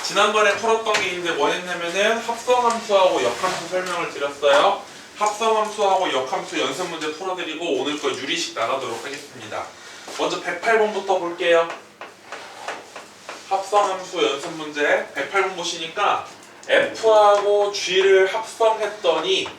지난번에 풀었던 게 이제 뭐였냐면은 합성함수하고 역함수 설명을 드렸어요. 합성함수하고 역함수 연습 문제 풀어드리고 오늘 거 유리식 나가도록 하겠습니다. 먼저 108번부터 볼게요. 합성함수 연습 문제 108번 보시니까 F하고 G를 합성했더니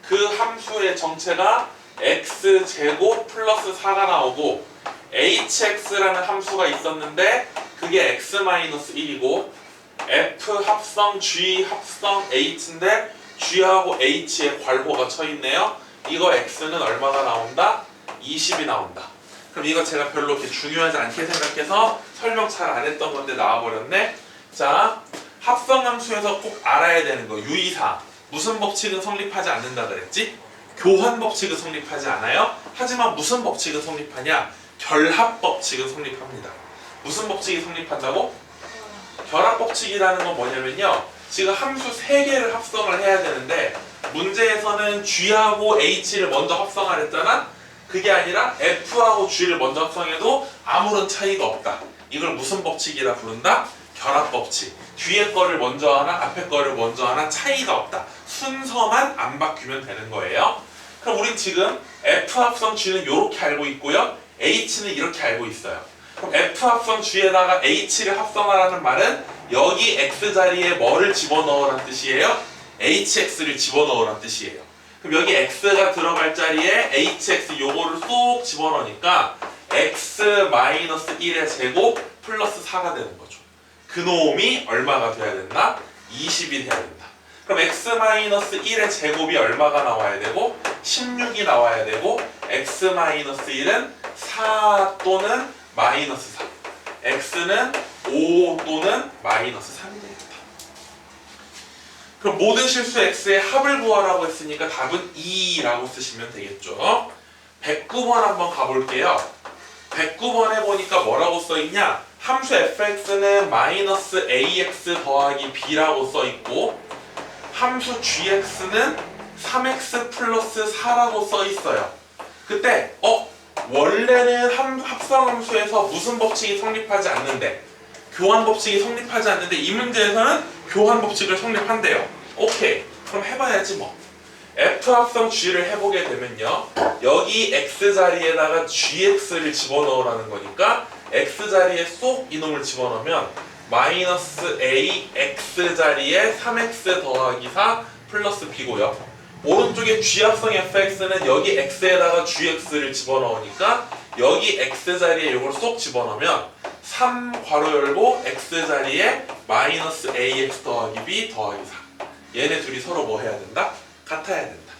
그 함수의 정체가 x제곱 플러스 4가 나오고 hx라는 함수가 있었는데 그게 x-1이고 f 합성 g 합성 h인데 g하고 h에 괄호가 쳐있네요. 이거 x는 얼마가 나온다? 20이 나온다. 그럼 이거 제가 별로 이렇게 중요하지 않게 생각해서 설명 잘 안 했던 건데 나와버렸네. 자, 합성함수에서 꼭 알아야 되는 거 유의사항. 무슨 법칙은 성립하지 않는다 그랬지? 교환 법칙은 성립하지 않아요. 하지만 무슨 법칙은 성립하냐? 결합 법칙은 성립합니다. 무슨 법칙이 성립한다고? 결합 법칙이라는 건 뭐냐면요, 지금 함수 3개를 합성을 해야 되는데 문제에서는 G하고 H를 먼저 합성하랬잖아. 그게 아니라 F하고 G를 먼저 합성해도 아무런 차이가 없다. 이걸 무슨 법칙이라 부른다? 결합 법칙. 뒤에 거를 먼저 하나 앞에 거를 먼저 하나 차이가 없다. 순서만 안 바뀌면 되는 거예요. 그럼 우린 지금 F 합성 G는 이렇게 알고 있고요, H는 이렇게 알고 있어요. 그럼 F 합성 G에다가 H를 합성하라는 말은 여기 X 자리에 뭐를 집어넣으란 뜻이에요? HX를 집어넣으란 뜻이에요. 그럼 여기 X가 들어갈 자리에 HX 요거를 쏙 집어넣으니까 X-1의 제곱 플러스 4가 되는 거죠. 그놈이 얼마가 돼야 된다? 20이 돼야 된다. 그럼 x-1의 제곱이 얼마가 나와야 되고 16이 나와야 되고 x-1은 4 또는 마이너스 4, x는 5 또는 마이너스 3이 되겠다. 그럼 모든 실수 x의 합을 구하라고 했으니까 답은 2라고 쓰시면 되겠죠. 109번 한번 가볼게요. 109번에 보니까 뭐라고 써있냐, 함수 fx는 마이너스 ax 더하기 b라고 써있고 함수 gx는 3x 플러스 4라고 써있어요. 그때 원래는 합성함수에서 무슨 법칙이 성립하지 않는데, 교환 법칙이 성립하지 않는데 이 문제에서는 교환 법칙을 성립한대요. 오케이, 그럼 해봐야지 뭐. F 합성 G를 해보게 되면요, 여기 X 자리에다가 GX를 집어넣으라는 거니까 X 자리에 쏙 이놈을 집어넣으면 마이너스 A X 자리에 3X 더하기 4 플러스 B고요. 오른쪽에 G 합성 fx는 여기 X에다가 GX를 집어넣으니까 여기 X 자리에 이걸 쏙 집어넣으면 3 괄호 열고 X 자리에 마이너스 AX 더하기 B 더하기 4. 얘네 둘이 서로 뭐 해야 된다? 같아야 된다.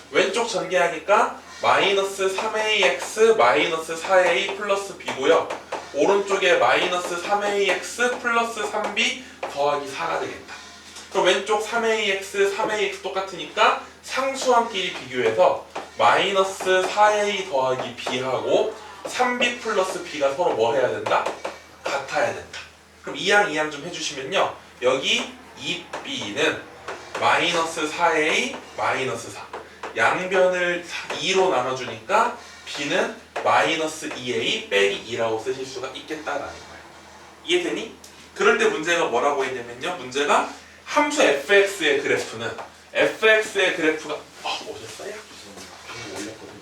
왼쪽 전개하니까 마이너스 3AX 마이너스 4A 플러스 B고요. 오른쪽에 마이너스 3AX 플러스 3B 더하기 4가 되겠다. 그럼 왼쪽 3AX, 3AX 똑같으니까 상수함끼리 비교해서 마이너스 4A 더하기 B하고 3B 플러스 B가 서로 뭐 해야 된다? 같아야 된다. 그럼 이양 좀 해주시면요, 여기 2B는 마이너스 4A 마이너스 4, 양변을 2로 나눠주니까 B는 마이너스 2A 빼기 2라고 쓰실 수가 있겠다라는 거예요. 이해되니? 그럴 때 문제가 뭐라고 했냐면요, 문제가 함수 fx의 그래프는 fx의 그래프가 오셨어요? 방금 올렸거든요.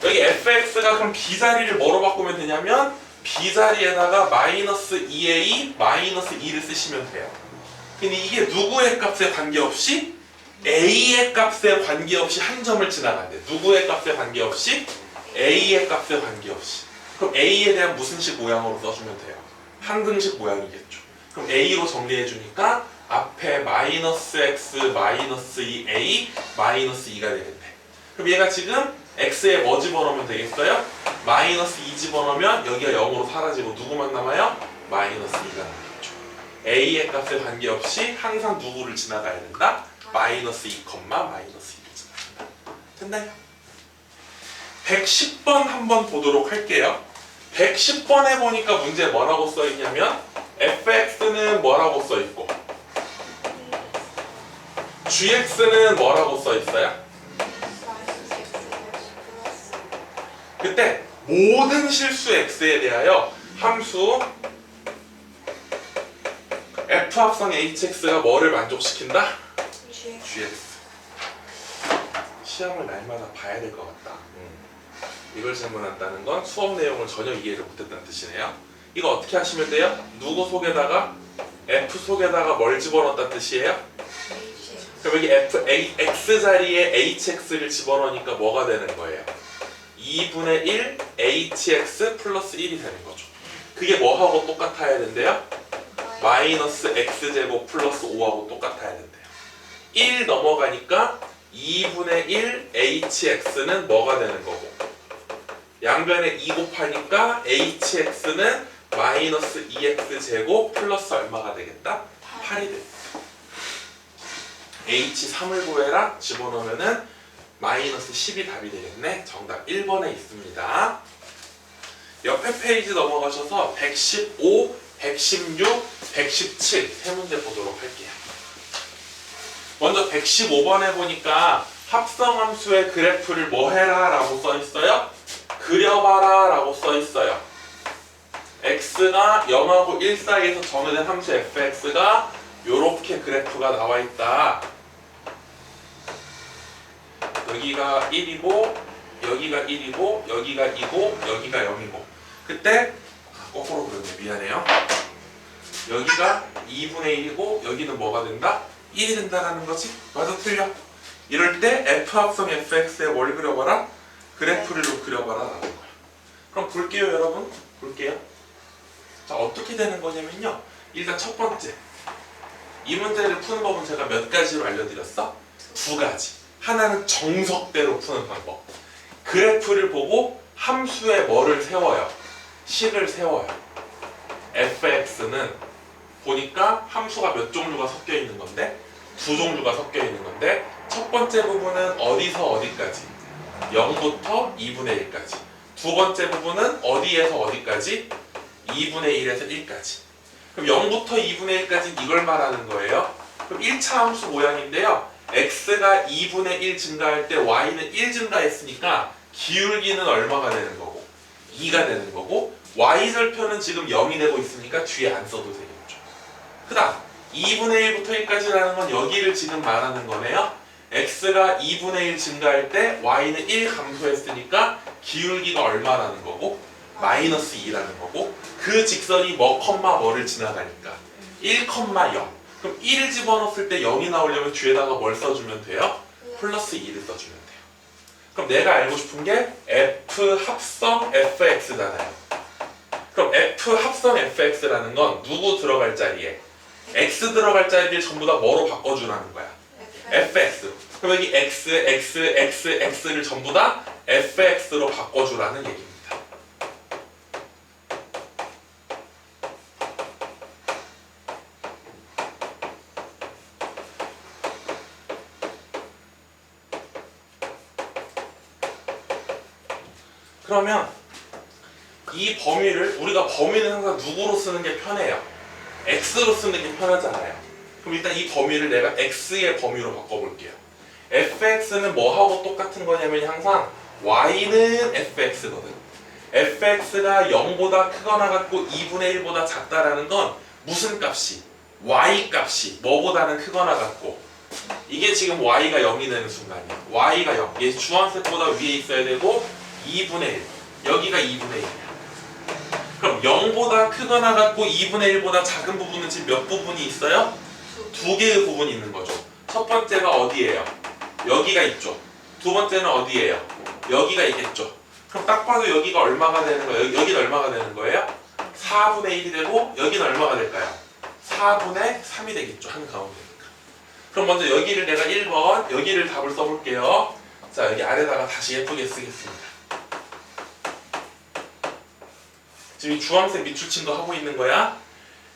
여기 fx가 그럼 b자리를 뭐로 바꾸면 되냐면 b자리에다가 마이너스 2a 마이너스 2를 쓰시면 돼요. 근데 이게 누구의 값에 관계없이 a의 값에 관계없이 한 점을 지나간대. 누구의 값에 관계없이? a의 값에 관계없이. 그럼 a에 대한 무슨 식 모양으로 써주면 돼요? 항등식 모양이겠죠. 그럼 a로 정리해주니까 앞에 마이너스 x 마이너스 2a 마이너스 2가 되겠네. 그럼 얘가 지금 x에 뭐 집어넣으면 되겠어요? 마이너스 2 집어넣으면 여기가 0으로 사라지고 누구만 남아요? 마이너스 2가 남겠죠. a의 값에 관계없이 항상 누구를 지나가야 된다? 마이너스 2, 마이너스 2를 지나간다. 됐나요? 110번 한번 보도록 할게요. 110번에 보니까 문제 뭐라고 써있냐면 fx는 뭐라고 써있고 gx는 뭐라고 써있어요? 그때 모든 실수 x에 대하여 함수 f 합성 hx가 뭐를 만족시킨다? gx. 시험을 날마다 봐야 될 것 같다. 이걸 질문한다는 건 수업 내용을 전혀 이해를 못했다는 뜻이네요. 이거 어떻게 하시면 돼요? 누구 속에다가? f 속에다가 뭘 집어넣었다는 뜻이에요? 그럼 여기 x 자리에 hx를 집어넣으니까 뭐가 되는 거예요? 2분의 1 hx 플러스 1이 되는 거죠. 그게 뭐하고 똑같아야 된대요? 마이너스 x제곱 플러스 5하고 똑같아야 된대요. 1 넘어가니까 2분의 1 hx는 뭐가 되는 거고, 양변에 2 곱하니까 hx는 마이너스 2x제곱 플러스 얼마가 되겠다? 8이 되겠다. h 3을 구해라 집어넣으면은 마이너스 10이 답이 되겠네. 정답 1번에 있습니다. 옆에 페이지 넘어가셔서 115, 116, 117 세 문제 보도록 할게요. 먼저 115번에 보니까 합성함수의 그래프를 뭐 해라 라고 써있어요? 그려봐라 라고 써있어요. x가 0하고 1 사이에서 정의된 함수 fx가 요렇게 그래프가 나와있다. 여기가 1이고 여기가 1이고 여기가 2고 여기가 0이고, 그때 거꾸로 그렸네, 미안해요. 여기가 2분의 1이고 여기는 뭐가 된다? 1이 된다라는 거지? 맞아, 틀려? 이럴 때 f 합성 fx에 뭘 그려봐라? 그래프를 그려봐라 라는 거야. 그럼 볼게요, 여러분. 볼게요. 자, 어떻게 되는 거냐면요, 일단 첫 번째, 이 문제를 푸는 법은 제가 몇 가지로 알려드렸어? 2가지. 하나는 정석대로 푸는 방법. 그래프를 보고 함수에 뭐를 세워요? 식을 세워요. fx는 보니까 함수가 몇 종류가 섞여 있는 건데? 2종류가 섞여 있는 건데, 첫 번째 부분은 어디서 어디까지? 0부터 2분의 1까지. 두 번째 부분은 어디에서 어디까지? 2분의 1에서 1까지. 그럼 0부터 2분의 1까지 이걸 말하는 거예요. 그럼 1차 함수 모양인데요, x가 2분의 1 증가할 때 y는 1 증가했으니까 기울기는 얼마가 되는 거고? 2가 되는 거고, y절표는 지금 0이 되고 있으니까 뒤에 안 써도 되겠죠. 그 다음 2분의 1부터 1까지라는 건 여기를 지금 말하는 거네요. x가 2분의 1 증가할 때 y는 1 감소했으니까 기울기가 얼마라는 거고? 마이너스 2라는 거고, 그 직선이 뭐 컴마 뭐를 지나가니까 1, 0. 그럼 1을 집어넣었을 때 0이 나오려면 뒤에다가 뭘 써주면 돼요? 플러스 2를 써주면 돼요. 그럼 내가 알고 싶은 게 f 합성 fx잖아요. 그럼 f 합성 fx라는 건 누구 들어갈 자리에? x 들어갈 자리를 전부 다 뭐로 바꿔주라는 거야? fx. 그럼 여기 x, x, x, x를 전부 다 fx로 바꿔주라는 얘기입니다. 그러면 이 범위를, 우리가 범위는 항상 누구로 쓰는 게 편해요? x로 쓰는 게 편하잖아요. 그럼 일단 이 범위를 내가 x의 범위로 바꿔볼게요. fx는 뭐하고 똑같은 거냐면 항상 y는 fx거든. fx가 0보다 크거나 같고 2분의 1보다 작다라는 건 무슨 값이? y 값이 뭐보다는 크거나 같고, 이게 지금 y가 0이 되는 순간이야. y가 0, 얘 주황색보다 위에 있어야 되고 2분의 1, 여기가 2분의 1이야. 그럼 0보다 크거나 같고 2분의 1보다 작은 부분은 지금 몇 부분이 있어요? 2개의 부분이 있는 거죠. 첫 번째가 어디예요? 여기가 있죠. 두 번째는 어디예요? 여기가 있겠죠. 그럼 딱 봐도 여기가 얼마가 되는 거예요? 여기는 얼마가 되는 거예요? 4분의 1이 되고, 여기는 얼마가 될까요? 4분의 3이 되겠죠. 한가운데니까. 그럼 먼저 여기를 내가 1번, 여기를 답을 써볼게요. 자, 여기 아래다가 다시 예쁘게 쓰겠습니다. 지금 이 주황색 밑줄 친 거 하고 있는 거야.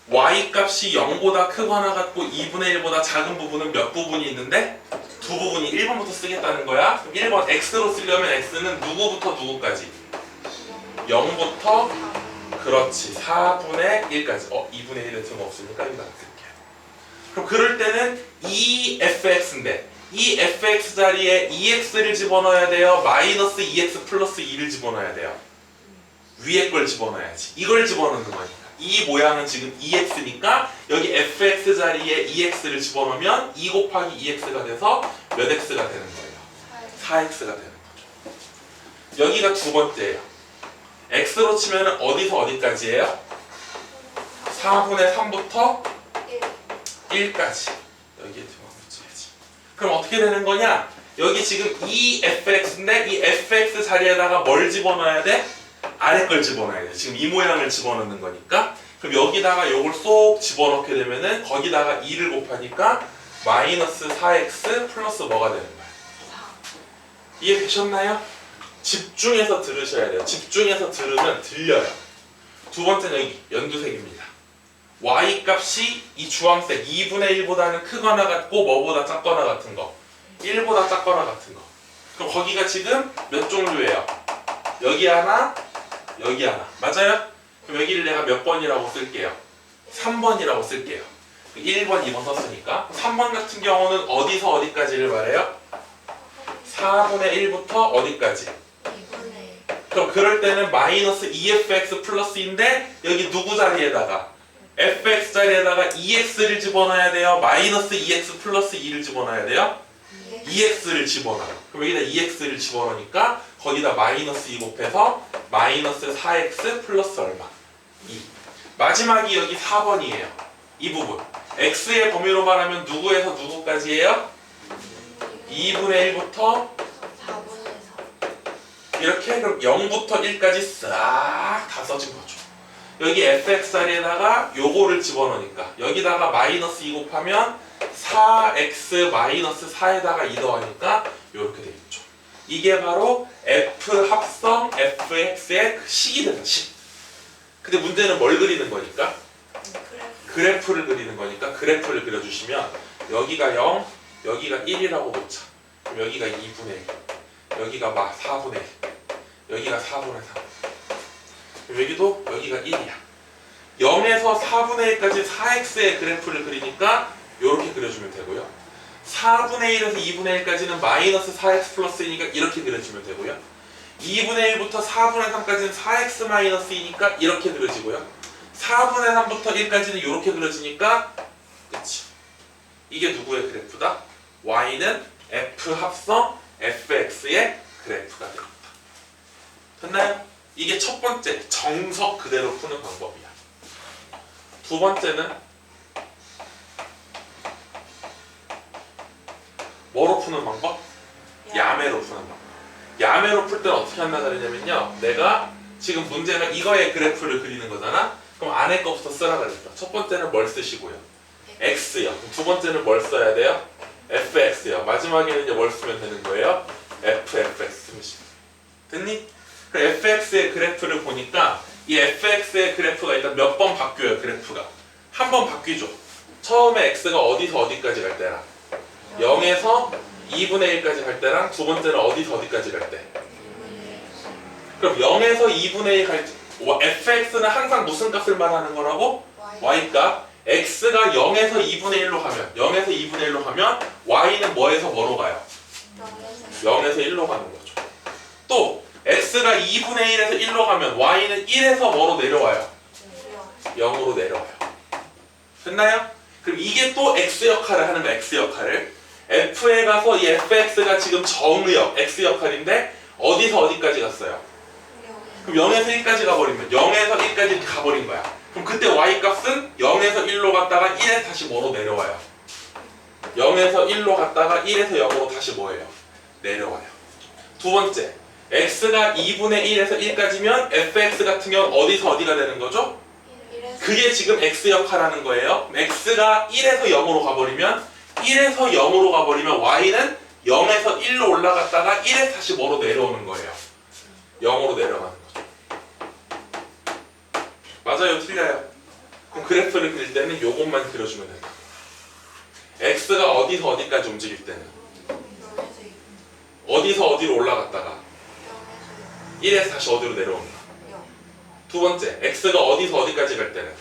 y 값이 0보다 크거나 같고 2분의 1보다 작은 부분은 몇 부분이 있는데? 두 부분이. 1번부터 쓰겠다는 거야. 그럼 1번 x로 쓰려면 x는 누구부터 누구까지? 0부터, 그렇지, 4분의 1까지. 2분의 1은 등없으니까 여기다 쓸게요. 그럼 그럴 때는 이 fx인데, 이 fx 자리에 2x를 집어넣어야 돼요? 마이너스 2x 플러스 2를 집어넣어야 돼요? 위에 걸 집어넣어야지. 이걸 집어넣는 거니까. 이 모양은 지금 2x니까 여기 fx 자리에 2x를 집어넣으면 2 곱하기 2x가 돼서 몇 x가 되는 거예요? 4x가 되는 거죠. 여기가 두 번째예요. x로 치면 어디서 어디까지예요? 4분의 3부터 1까지. 여기에 붙여야지. 그럼 어떻게 되는 거냐? 여기 지금 이 fx인데 이 fx 자리에다가 뭘 집어넣어야 돼? 아래 걸 집어넣어야 돼. 지금 이 모양을 집어넣는 거니까. 그럼 여기다가 요걸 쏙 집어넣게 되면은 거기다가 2를 곱하니까 마이너스 4x 플러스 뭐가 되는 거야? 이해되셨나요? 집중해서 들으셔야 돼요. 집중해서 들으면 들려요. 두 번째는 여기 연두색입니다. y 값이 이 주황색 2분의 1보다는 크거나 같고 뭐보다 작거나 같은 거. 1보다 작거나 같은 거. 그럼 거기가 지금 몇 종류예요? 여기 하나, 여기 하나. 맞아요? 그럼 여기를 내가 몇 번이라고 쓸게요? 3번이라고 쓸게요. 1번, 2번 썼으니까 3번 같은 경우는 어디서 어디까지를 말해요? 4분의 1부터 어디까지? 그럼 그럴 때는 마이너스 2fx 플러스인데 여기 누구 자리에다가? fx 자리에다가 2x를 집어넣어야 돼요? 마이너스 2x 플러스 2를 집어넣어야 돼요? 2x를 집어넣어요. 그럼 여기다 2x를 집어넣으니까 거기다 마이너스 2 곱해서 마이너스 4x 플러스 얼마? 2. 마지막이 여기 4번이에요. 이 부분. x의 범위로 말하면 누구에서 누구까지예요? 2분의 1부터 이렇게 그럼 0부터 1까지 싹 다 써진 거죠. 여기 fx 자리에다가 요거를 집어넣으니까 여기다가 마이너스 2 곱하면 4x 마이너스 4에다가 2 더하니까 요렇게 되겠죠. 이게 바로 f 합성 fx의 식이 되는 식. 근데 문제는 뭘 그리는 거니까? 그래프를 그리는 거니까 그래프를 그려주시면 여기가 0, 여기가 1이라고 놓자. 그럼 여기가 2분의 1, 여기가 4분의 1, 여기가 4분의 3. 그럼 여기도 여기가 1이야. 0에서 4분의 1까지 4x의 그래프를 그리니까 이렇게 그려주면 되고요. 4분의 1에서 2분의 1까지는 마이너스 4x 플러스이니까 이렇게 그려주면 되고요. 2분의 1부터 4분의 3까지는 4x 마이너스 2니까 이렇게 그려지고요. 4분의 3부터 1까지는 이렇게 그려지니까 그치. 이게 누구의 그래프다? y는 f 합성 fx의 그래프가 됩니다. 됐나요? 이게 첫 번째 정석 그대로 푸는 방법이야. 두 번째는 뭐로 푸는 방법? 야매로 푸는 방법. 야매로 풀 때는 어떻게 한다 그러냐면요. 내가 지금 문제가 이거의 그래프를 그리는 거잖아. 그럼 안에 거부터 쓰라 그랬어. 첫 번째는 뭘 쓰시고요? x요. 두 번째는 뭘 써야 돼요? fx요. 마지막에는 이제 뭘 쓰면 되는 거예요? fx 쓰시면. 됐니? 그 fx의 그래프를 보니까 이 fx의 그래프가 일단 몇 번 바뀌어요. 그래프가 한 번 바뀌죠. 처음에 x가 어디서 어디까지 갈 때랑 0에서 2분의 1까지 갈 때랑 두 번째는 어디서 어디까지 갈 때. 그럼 0에서 2분의 1 갈 때 fx는 항상 무슨 값을 말하는 거라고? y값. x가 0에서 2분의 1로 가면 0에서 2분의 1로 가면 y는 뭐에서 뭐로 가요? 0에서 1로 가는 거죠. 또 x가 2분의 1에서 1로 가면 y는 1에서 뭐로 내려와요? 0으로 내려와요. 됐나요? 그럼 이게 또 x 역할을 하는 거야. x 역할을. f에 가서 이 fx가 지금 정의역 x 역할인데 어디서 어디까지 갔어요? 그럼 0에서 1까지 가버리면 0에서 1까지 이렇게 가버린 거야. 그럼 그때 y값은 0에서 1로 갔다가 1에서 다시 뭐로 내려와요? 0에서 1로 갔다가 1에서 0으로 다시 뭐예요? 내려와요. 두 번째, x가 2분의 1에서 1까지면 fx 같은 경우는 어디서 어디가 되는 거죠? 그게 지금 x 역할하는 거예요. x가 1에서 0으로 가버리면 1에서 0으로 가버리면 y는 0에서 1로 올라갔다가 1에서 다시 뭐로 내려오는 거예요? 0으로 내려가는 거죠. 맞아요? 틀려요? 그럼 그래프를 그릴 때는 요것만 그려주면 된다. x가 어디서 어디까지 움직일 때는 어디서 어디로 올라갔다가 1에서 다시 어디로 내려온다. 두 번째, x가 어디서 어디까지 갈 때는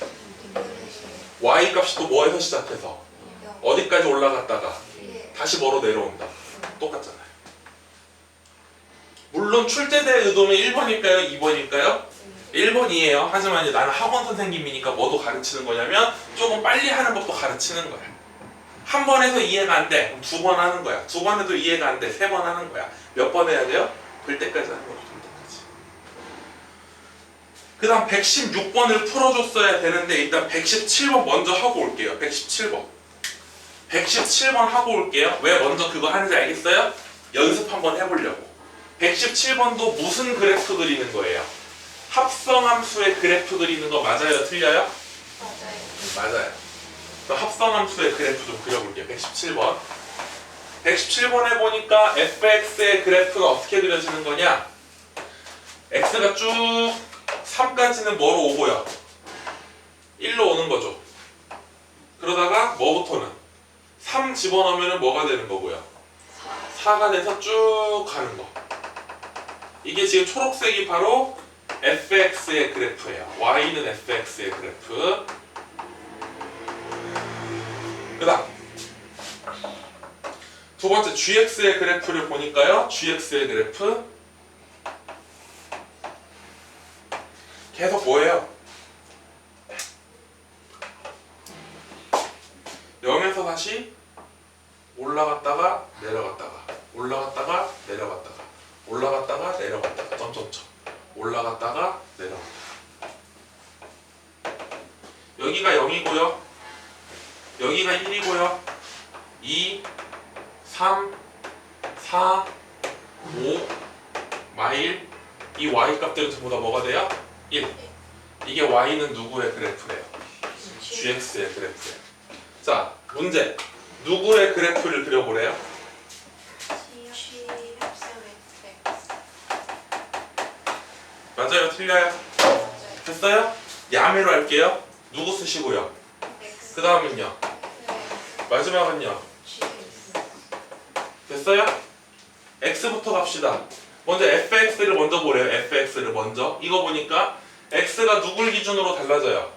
y 값이 또 뭐에서 시작해서 어디까지 올라갔다가 다시 뭐로 내려온다. 똑같잖아요. 물론 출제된 의도는 1번일까요? 2번일까요? 1번이에요. 하지만 이제 나는 학원 선생님이니까 뭐도 가르치는 거냐면 조금 빨리 하는 법도 가르치는 거야. 한 번 해서 이해가 안 돼. 그럼 2번 하는 거야. 2번 해도 이해가 안 돼. 3번 하는 거야. 몇 번 해야 돼요? 될 때까지 하는 거죠. 될 때까지. 그 다음 116번을 풀어줬어야 되는데 일단 117번 먼저 하고 올게요. 117번. 117번 하고 올게요. 왜 먼저 그거 하는지 알겠어요? 연습 한번 해보려고. 117번도 무슨 그래프 그리는 거예요? 합성함수의 그래프 그리는 거 맞아요? 틀려요? 맞아요. 그럼 합성함수의 그래프 좀 그려볼게요. 117번. 117번에 보니까 fx의 그래프가 어떻게 그려지는 거냐? x가 쭉 3까지는 뭐로 오고요? 1로 오는 거죠. 그러다가 뭐부터는? 3 집어넣으면 뭐가 되는 거고요? 4가 돼서 쭉 가는 거. 이게 지금 초록색이 바로 fx의 그래프예요. y는 fx의 그래프. 그 다음 두 번째 gx의 그래프를 보니까요. gx의 그래프 계속 뭐예요? 0에서 다시 올라갔다가 내려갔다가 올라갔다가 내려갔다가 올라갔다가 내려갔다가 점점점 올라갔다가 내려갔다가 여기가 0이고요. 여기가 1이고요. 2, 3, 4, 5, 마일 이 y 값들은 전부 다 뭐가 돼요? 1. 이게 y는 누구의 그래프래요? gx의 그래프예요. 자, 문제. 누구의 그래프를 그려보래요? 맞아요? 틀려요? 됐어요? 야매로 할게요. 누구 쓰시고요? 그 다음은요? 마지막은요? 됐어요? x부터 갑시다. 먼저 fx를 먼저 보래요. fx를 먼저. 이거 보니까 x가 누굴 기준으로 달라져요?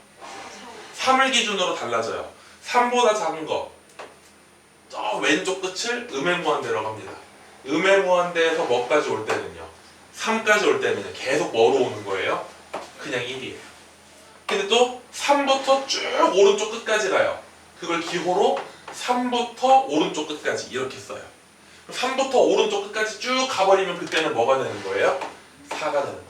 3을 기준으로 달라져요. 3보다 작은 거. 저 왼쪽 끝을 음해무한대로 갑니다. 음해무한대에서 뭐까지 올 때는요? 3까지 올 때는요. 계속 뭐로 오는 거예요? 그냥 1이에요. 근데 또 3부터 쭉 오른쪽 끝까지 가요. 그걸 기호로 3부터 오른쪽 끝까지 이렇게 써요. 3부터 오른쪽 끝까지 쭉 가버리면 그때는 뭐가 되는 거예요? 4가 되는 거예요.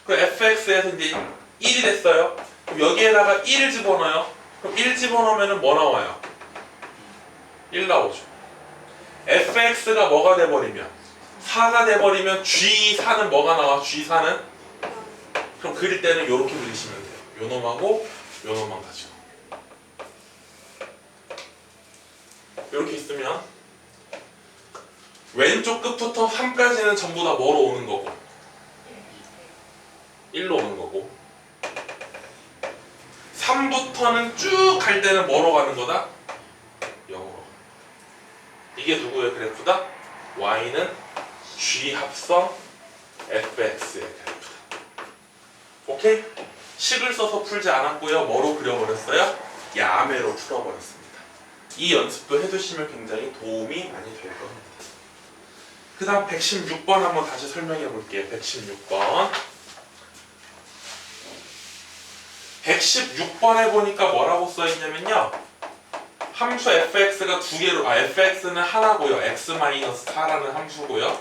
그럼 fx에서 이제 1이 됐어요. 그럼 여기에다가 1을 집어넣어요. 그럼 1 집어넣으면 뭐 나와요? 1 나오죠. fx가 뭐가 돼버리면 4가 돼버리면 g4는 뭐가 나와? g4는? 그럼 그릴 때는 이렇게 그리시면 돼요. 요 놈하고 요 놈만 가지고 이렇게 있으면 왼쪽 끝부터 3까지는 전부 다 뭐로 오는 거고 1로 오는 거고 3부터는 쭉 갈 때는 뭐로 가는 거다? 0으로. 이게 누구의 그래프다? y는 g 합성 fx의 그래프다. 오케이? 식을 써서 풀지 않았고요. 뭐로 그려버렸어요? 야매로 풀어버렸습니다. 이 연습도 해두시면 굉장히 도움이 많이 될 겁니다. 그 다음 116번 한번 다시 설명해 볼게요. 116번. 116번에 보니까 뭐라고 써있냐면요. 함수 fx가 두 개로, fx는 하나고요. x-4라는 함수고요.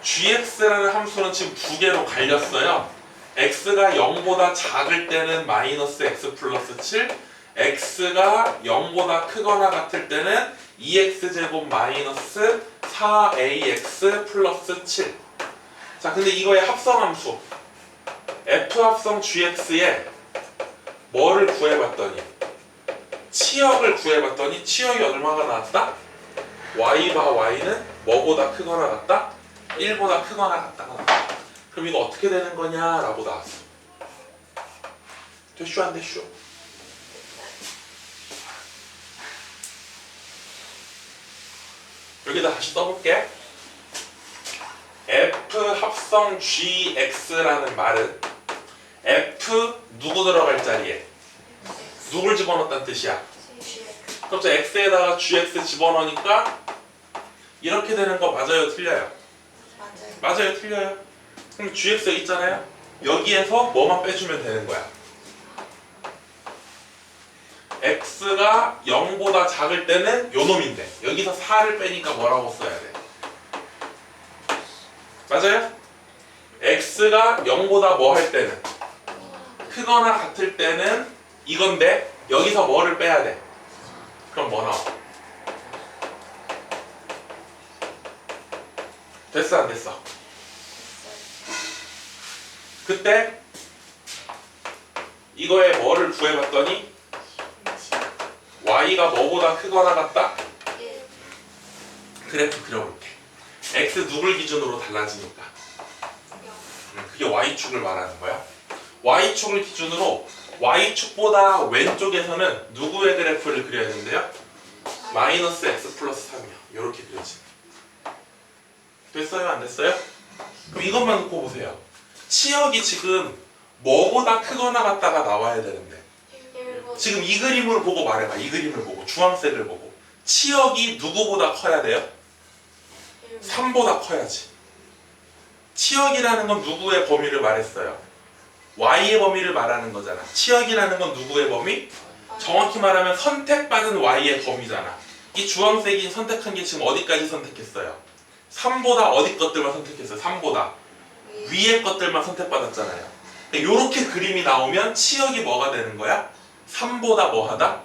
gx라는 함수는 지금 두 개로 갈렸어요. x가 0보다 작을 때는 마이너스 x 플러스 7, x가 0보다 크거나 같을 때는 2x제곱 마이너스 4ax 플러스 7. 자, 근데 이거의 합성함수 f 합성 gx에 뭐를 구해봤더니 치역을 구해봤더니 치역이 얼마가 나왔다? y바 y는 뭐보다 크거나 같다? 1보다 크거나 같다가 나왔다. 그럼 이거 어떻게 되는 거냐? 라고 나왔어. 됐쇼 안 됐쇼? 여기다 다시 써볼게. f 합성 gx라는 말은 f 누구 들어갈 자리에 누굴 집어넣었다는 뜻이야. 그럼 저 x에다가 gx 집어넣으니까 이렇게 되는 거 맞아요? 틀려요? 맞아요. 틀려요? 그럼 gx 여기 있잖아요. 여기에서 뭐만 빼주면 되는 거야. x가 0보다 작을 때는 요 놈인데 여기서 4를 빼니까 뭐라고 써야 돼? 맞아요? x가 0보다 뭐 할 때는? 크거나 같을 때는 이건데 여기서 뭐를 빼야 돼? 그럼 뭐 나와? 됐어 안 됐어? 그때 이거에 뭐를 구해봤더니 y가 뭐보다 크거나 같다? 그래프 그려볼게. x 누굴 기준으로 달라지니까 그게 y축을 말하는 거야. y축을 기준으로 y축보다 왼쪽에서는 누구의 그래프를 그려야 된대요? 마이너스 x 플러스 3이요. 이렇게 그려지. 됐어요? 안 됐어요? 그럼 이것만 놓고 보세요. 치역이 지금 뭐보다 크거나 같다가 나와야 되는데 지금 이 그림을 보고 말해봐. 이 그림을 보고 주황색을 보고 치역이 누구보다 커야 돼요? 3보다 커야지. 치역이라는 건 누구의 범위를 말했어요? y의 범위를 말하는 거잖아. 치역이라는 건 누구의 범위? 정확히 말하면 선택받은 y의 범위잖아. 이 주황색이 선택한 게 지금 어디까지 선택했어요? 3보다 어디 것들만 선택했어요? 3보다 위의 것들만 선택받았잖아요. 이렇게 그림이 나오면 치역이 뭐가 되는 거야? 3보다 뭐하다?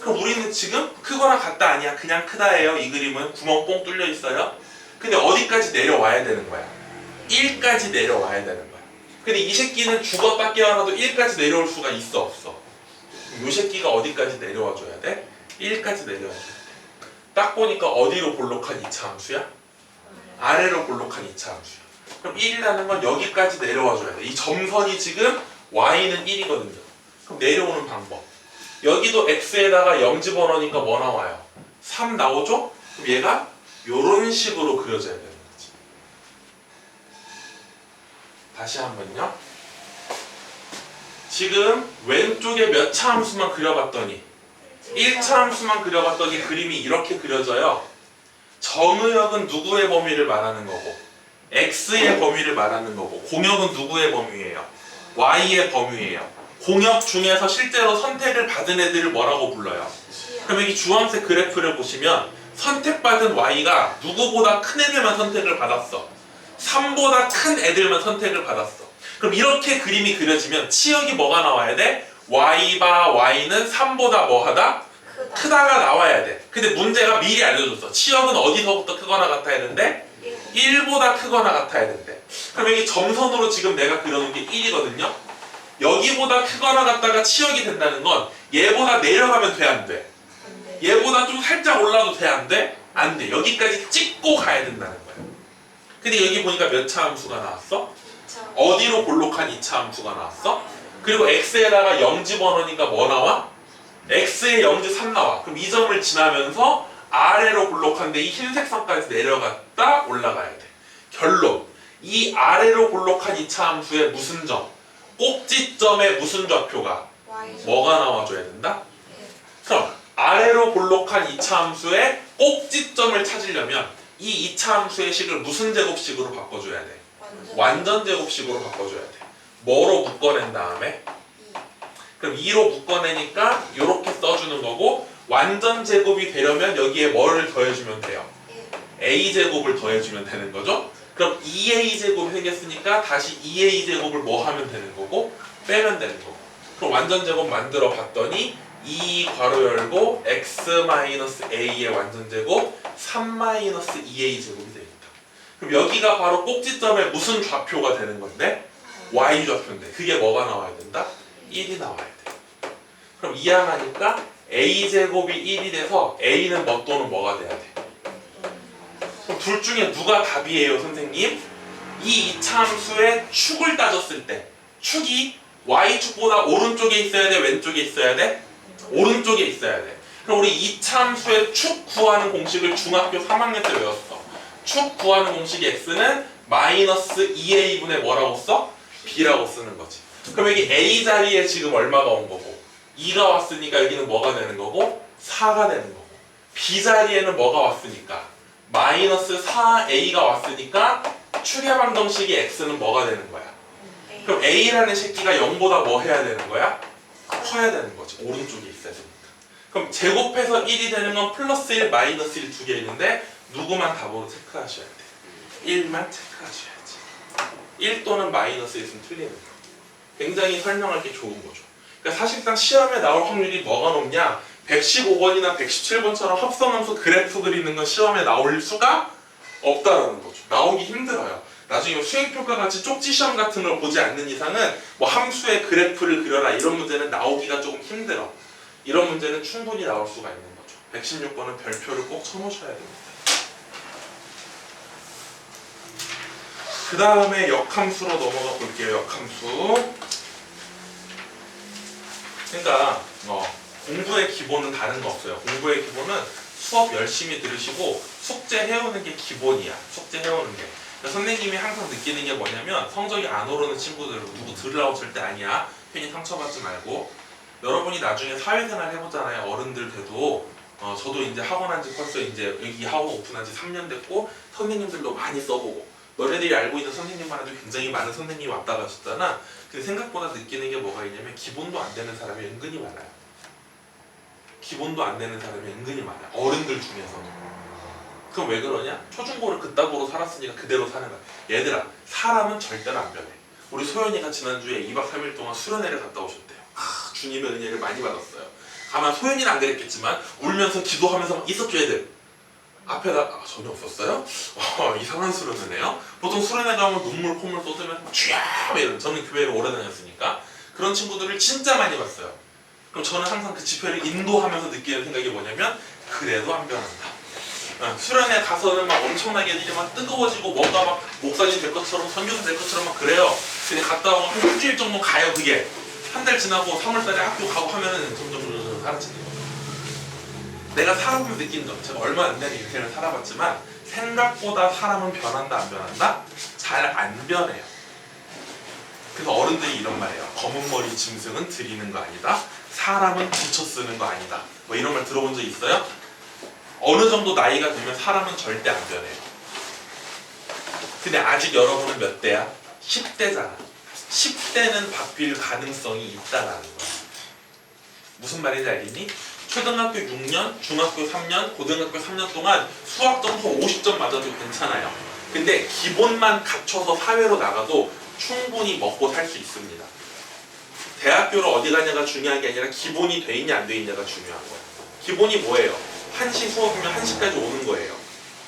그럼 우리는 지금 크거나 같다 아니야? 그냥 크다예요. 이 그림은 구멍 뽕 뚫려 있어요. 근데 어디까지 내려와야 되는 거야? 1까지 내려와야 되는 거야. 근데 이 새끼는 죽었다 깨어나도 1까지 내려올 수가 있어 없어? 이 새끼가 어디까지 내려와 줘야 돼? 1까지 내려와 줘야 돼. 딱 보니까 어디로 볼록한 2차 함수야? 아래로 볼록한 2차 함수야. 그럼 1이라는 건 여기까지 내려와 줘야 돼. 이 점선이 지금 y는 1이거든요. 그럼 내려오는 방법. 여기도 x에다가 0 집어넣으니까 뭐 나와요? 3 나오죠? 그럼 얘가 요런 식으로 그려져야 되는 거지. 다시 한번요. 지금 왼쪽에 몇 차 함수만 그려봤더니 1차 함수만 그려봤더니 그림이 이렇게 그려져요. 정의역은 누구의 범위를 말하는 거고 x의 범위를 말하는 거고 공역은 누구의 범위예요? y의 범위예요. 공역 중에서 실제로 선택을 받은 애들을 뭐라고 불러요? 그럼 여기 주황색 그래프를 보시면 선택받은 y가 누구보다 큰 애들만 선택을 받았어. 3보다 큰 애들만 선택을 받았어. 그럼 이렇게 그림이 그려지면 치역이 뭐가 나와야 돼? y바 y는 3보다 뭐하다? 크다가 나와야 돼. 근데 문제가 미리 알려줬어. 치역은 어디서부터 크거나 같아야 되는데? 1보다 크거나 같아야 된대. 그럼 여기 점선으로 지금 내가 그려놓은 게 1이거든요. 여기보다 크거나 같다가 치역이 된다는 건 얘보다 내려가면 돼 안 돼? 얘보다 좀 살짝 올라도 돼 안 돼? 안 돼. 여기까지 찍고 가야 된다는 거야. 근데 여기 보니까 몇 차 함수가 나왔어? 어디로 볼록한 2차 함수가 나왔어? 그리고 x에다가 0 집어넣으니까 뭐 나와? x에 0지 3 나와. 그럼 이 점을 지나면서 아래로 볼록한데 이 흰색 선까지 내려갔다 올라가야 돼. 결론. 이 아래로 볼록한 2차 함수의 무슨 점? 꼭지점의 무슨 좌표가? 뭐가 나와줘야 된다? 그럼 아래로 볼록한 2차 함수의 꼭지점을 찾으려면 이 2차 함수의 식을 무슨 제곱식으로 바꿔줘야 돼? 완전 제곱식으로 바꿔줘야 돼. 뭐로 묶어낸 다음에? 그럼 2로 묶어내니까 이렇게 써주는 거고 완전 제곱이 되려면 여기에 뭐를 더해주면 돼요? a제곱을 더해주면 되는 거죠? 그럼 2a제곱이 생겼으니까 다시 2a제곱을 뭐 하면 되는 거고? 빼면 되는 거고. 그럼 완전 제곱 만들어 봤더니 2 괄호 열고 x-a의 완전 제곱 3-2a제곱이 되겠다. 그럼 여기가 바로 꼭지점의 무슨 좌표가 되는 건데? y좌표인데 그게 뭐가 나와야 된다? 1이 나와야 돼. 그럼 이항하니까 a제곱이 1이 돼서 a는 뭐 또는 뭐가 돼야 돼? 그럼 둘 중에 누가 답이에요 선생님? 이 2차 함수의 축을 따졌을 때 축이 y축보다 오른쪽에 있어야 돼? 왼쪽에 있어야 돼? 오른쪽에 있어야 돼. 그럼 우리 2차 함수의 축 구하는 공식을 중학교 3학년 때 외웠어. 축 구하는 공식의 x는 마이너스 2a분의 뭐라고 써? b라고 쓰는 거지. 그럼 여기 a 자리에 지금 얼마가 온 거고 2가 왔으니까 여기는 뭐가 되는 거고 4가 되는 거고 b 자리에는 뭐가 왔으니까 마이너스 4a가 왔으니까 축의 방정식의 x는 뭐가 되는 거야? 그럼 A라는 새끼가 0보다 뭐 해야 되는 거야? 커야 되는 거지. 오른쪽에 있어야 되니까. 그럼 제곱해서 1이 되는 건 플러스 1, 마이너스 1 두 개 있는데 누구만 답으로 체크하셔야 돼. 1만 체크하셔야지. 1 또는 마이너스 1은 틀리는 거. 굉장히 설명하기 좋은 거죠. 그러니까 사실상 시험에 나올 확률이 뭐가 높냐? 115번이나 117번처럼 합성함수 그래프 그리는 건 시험에 나올 수가 없다라는 거죠. 나오기 힘들어요. 나중에 수행평가 같이 쪽지 시험 같은 걸 보지 않는 이상은 뭐 함수의 그래프를 그려라 이런 문제는 나오기가 조금 힘들어. 이런 문제는 충분히 나올 수가 있는 거죠. 116번은 별표를 꼭 쳐놓으셔야 됩니다. 그 다음에 역함수로 넘어가 볼게요. 역함수. 그러니까 공부의 기본은 다른 거 없어요. 공부의 기본은 수업 열심히 들으시고 숙제 해오는 게 기본이야. 숙제 해오는 게. 그러니까 선생님이 항상 느끼는 게 뭐냐면 성적이 안 오르는 친구들 누구 들으라고 절대 아니야. 괜히 상처받지 말고. 여러분이 나중에 사회생활 해보잖아요. 어른들 돼도 저도 이제 학원 한 지 벌써 이제 여기 학원 오픈한 지 3년 됐고 선생님들도 많이 써보고 너네들이 알고 있는 선생님만 해도 굉장히 많은 선생님이 왔다 가셨잖아. 근데 생각보다 느끼는 게 뭐가 있냐면 기본도 안 되는 사람이 은근히 많아요. 기본도 안 되는 사람이 은근히 많아요. 어른들 중에서도. 그럼 왜 그러냐? 초중고를 그따구로 살았으니까 그대로 사는 거야. 얘들아, 사람은 절대로 안 변해. 우리 소연이가 지난주에 2박 3일 동안 수련회를 갔다 오셨대요. 주님의 은혜를 많이 받았어요. 가만 소연이는 안 그랬겠지만 울면서 기도하면서 막 있었죠 애들. 앞에다 전혀 없었어요? 이상한 수련회네요. 보통 수련회 가면 눈물 콧물 쏟으면서 막 쥐야 이런. 저는 교회를 오래 다녔으니까 그런 친구들을 진짜 많이 봤어요. 그럼 저는 항상 그 집회를 인도하면서 느끼는 생각이 뭐냐면 그래도 안 변한다. 수련회 가서는 막 엄청나게 애들이 막 뜨거워지고 뭔가 막 목사님 될 것처럼 선교사 될 것처럼 막 그래요. 근데 갔다 오면 한 일주일 정도 가요. 그게 한 달 지나고 3월달에 학교 가고 하면은 점점 사라지는 거예요. 내가 살아보면 느낀 점, 제가 얼마 안 되는 인생을 살아봤지만 생각보다 사람은 변한다 안 변한다? 잘 안 변해요. 그래서 어른들이 이런 말이에요. 검은 머리 짐승은 들이는 거 아니다. 사람은 붙여 쓰는 거 아니다. 뭐 이런 말 들어본 적 있어요? 어느 정도 나이가 되면 사람은 절대 안 변해요. 근데 아직 여러분은 몇 대야? 10대잖아. 10대는 바뀔 가능성이 있다라는 거야. 무슨 말인지 알겠니? 초등학교 6년, 중학교 3년, 고등학교 3년 동안 수학 점수 50점 맞아도 괜찮아요. 근데 기본만 갖춰서 사회로 나가도 충분히 먹고 살 수 있습니다. 대학교를 어디 가냐가 중요한 게 아니라 기본이 돼 있냐 안 돼 있냐가 중요한 거예요. 기본이 뭐예요? 1시 수업이면 1시까지 오는 거예요.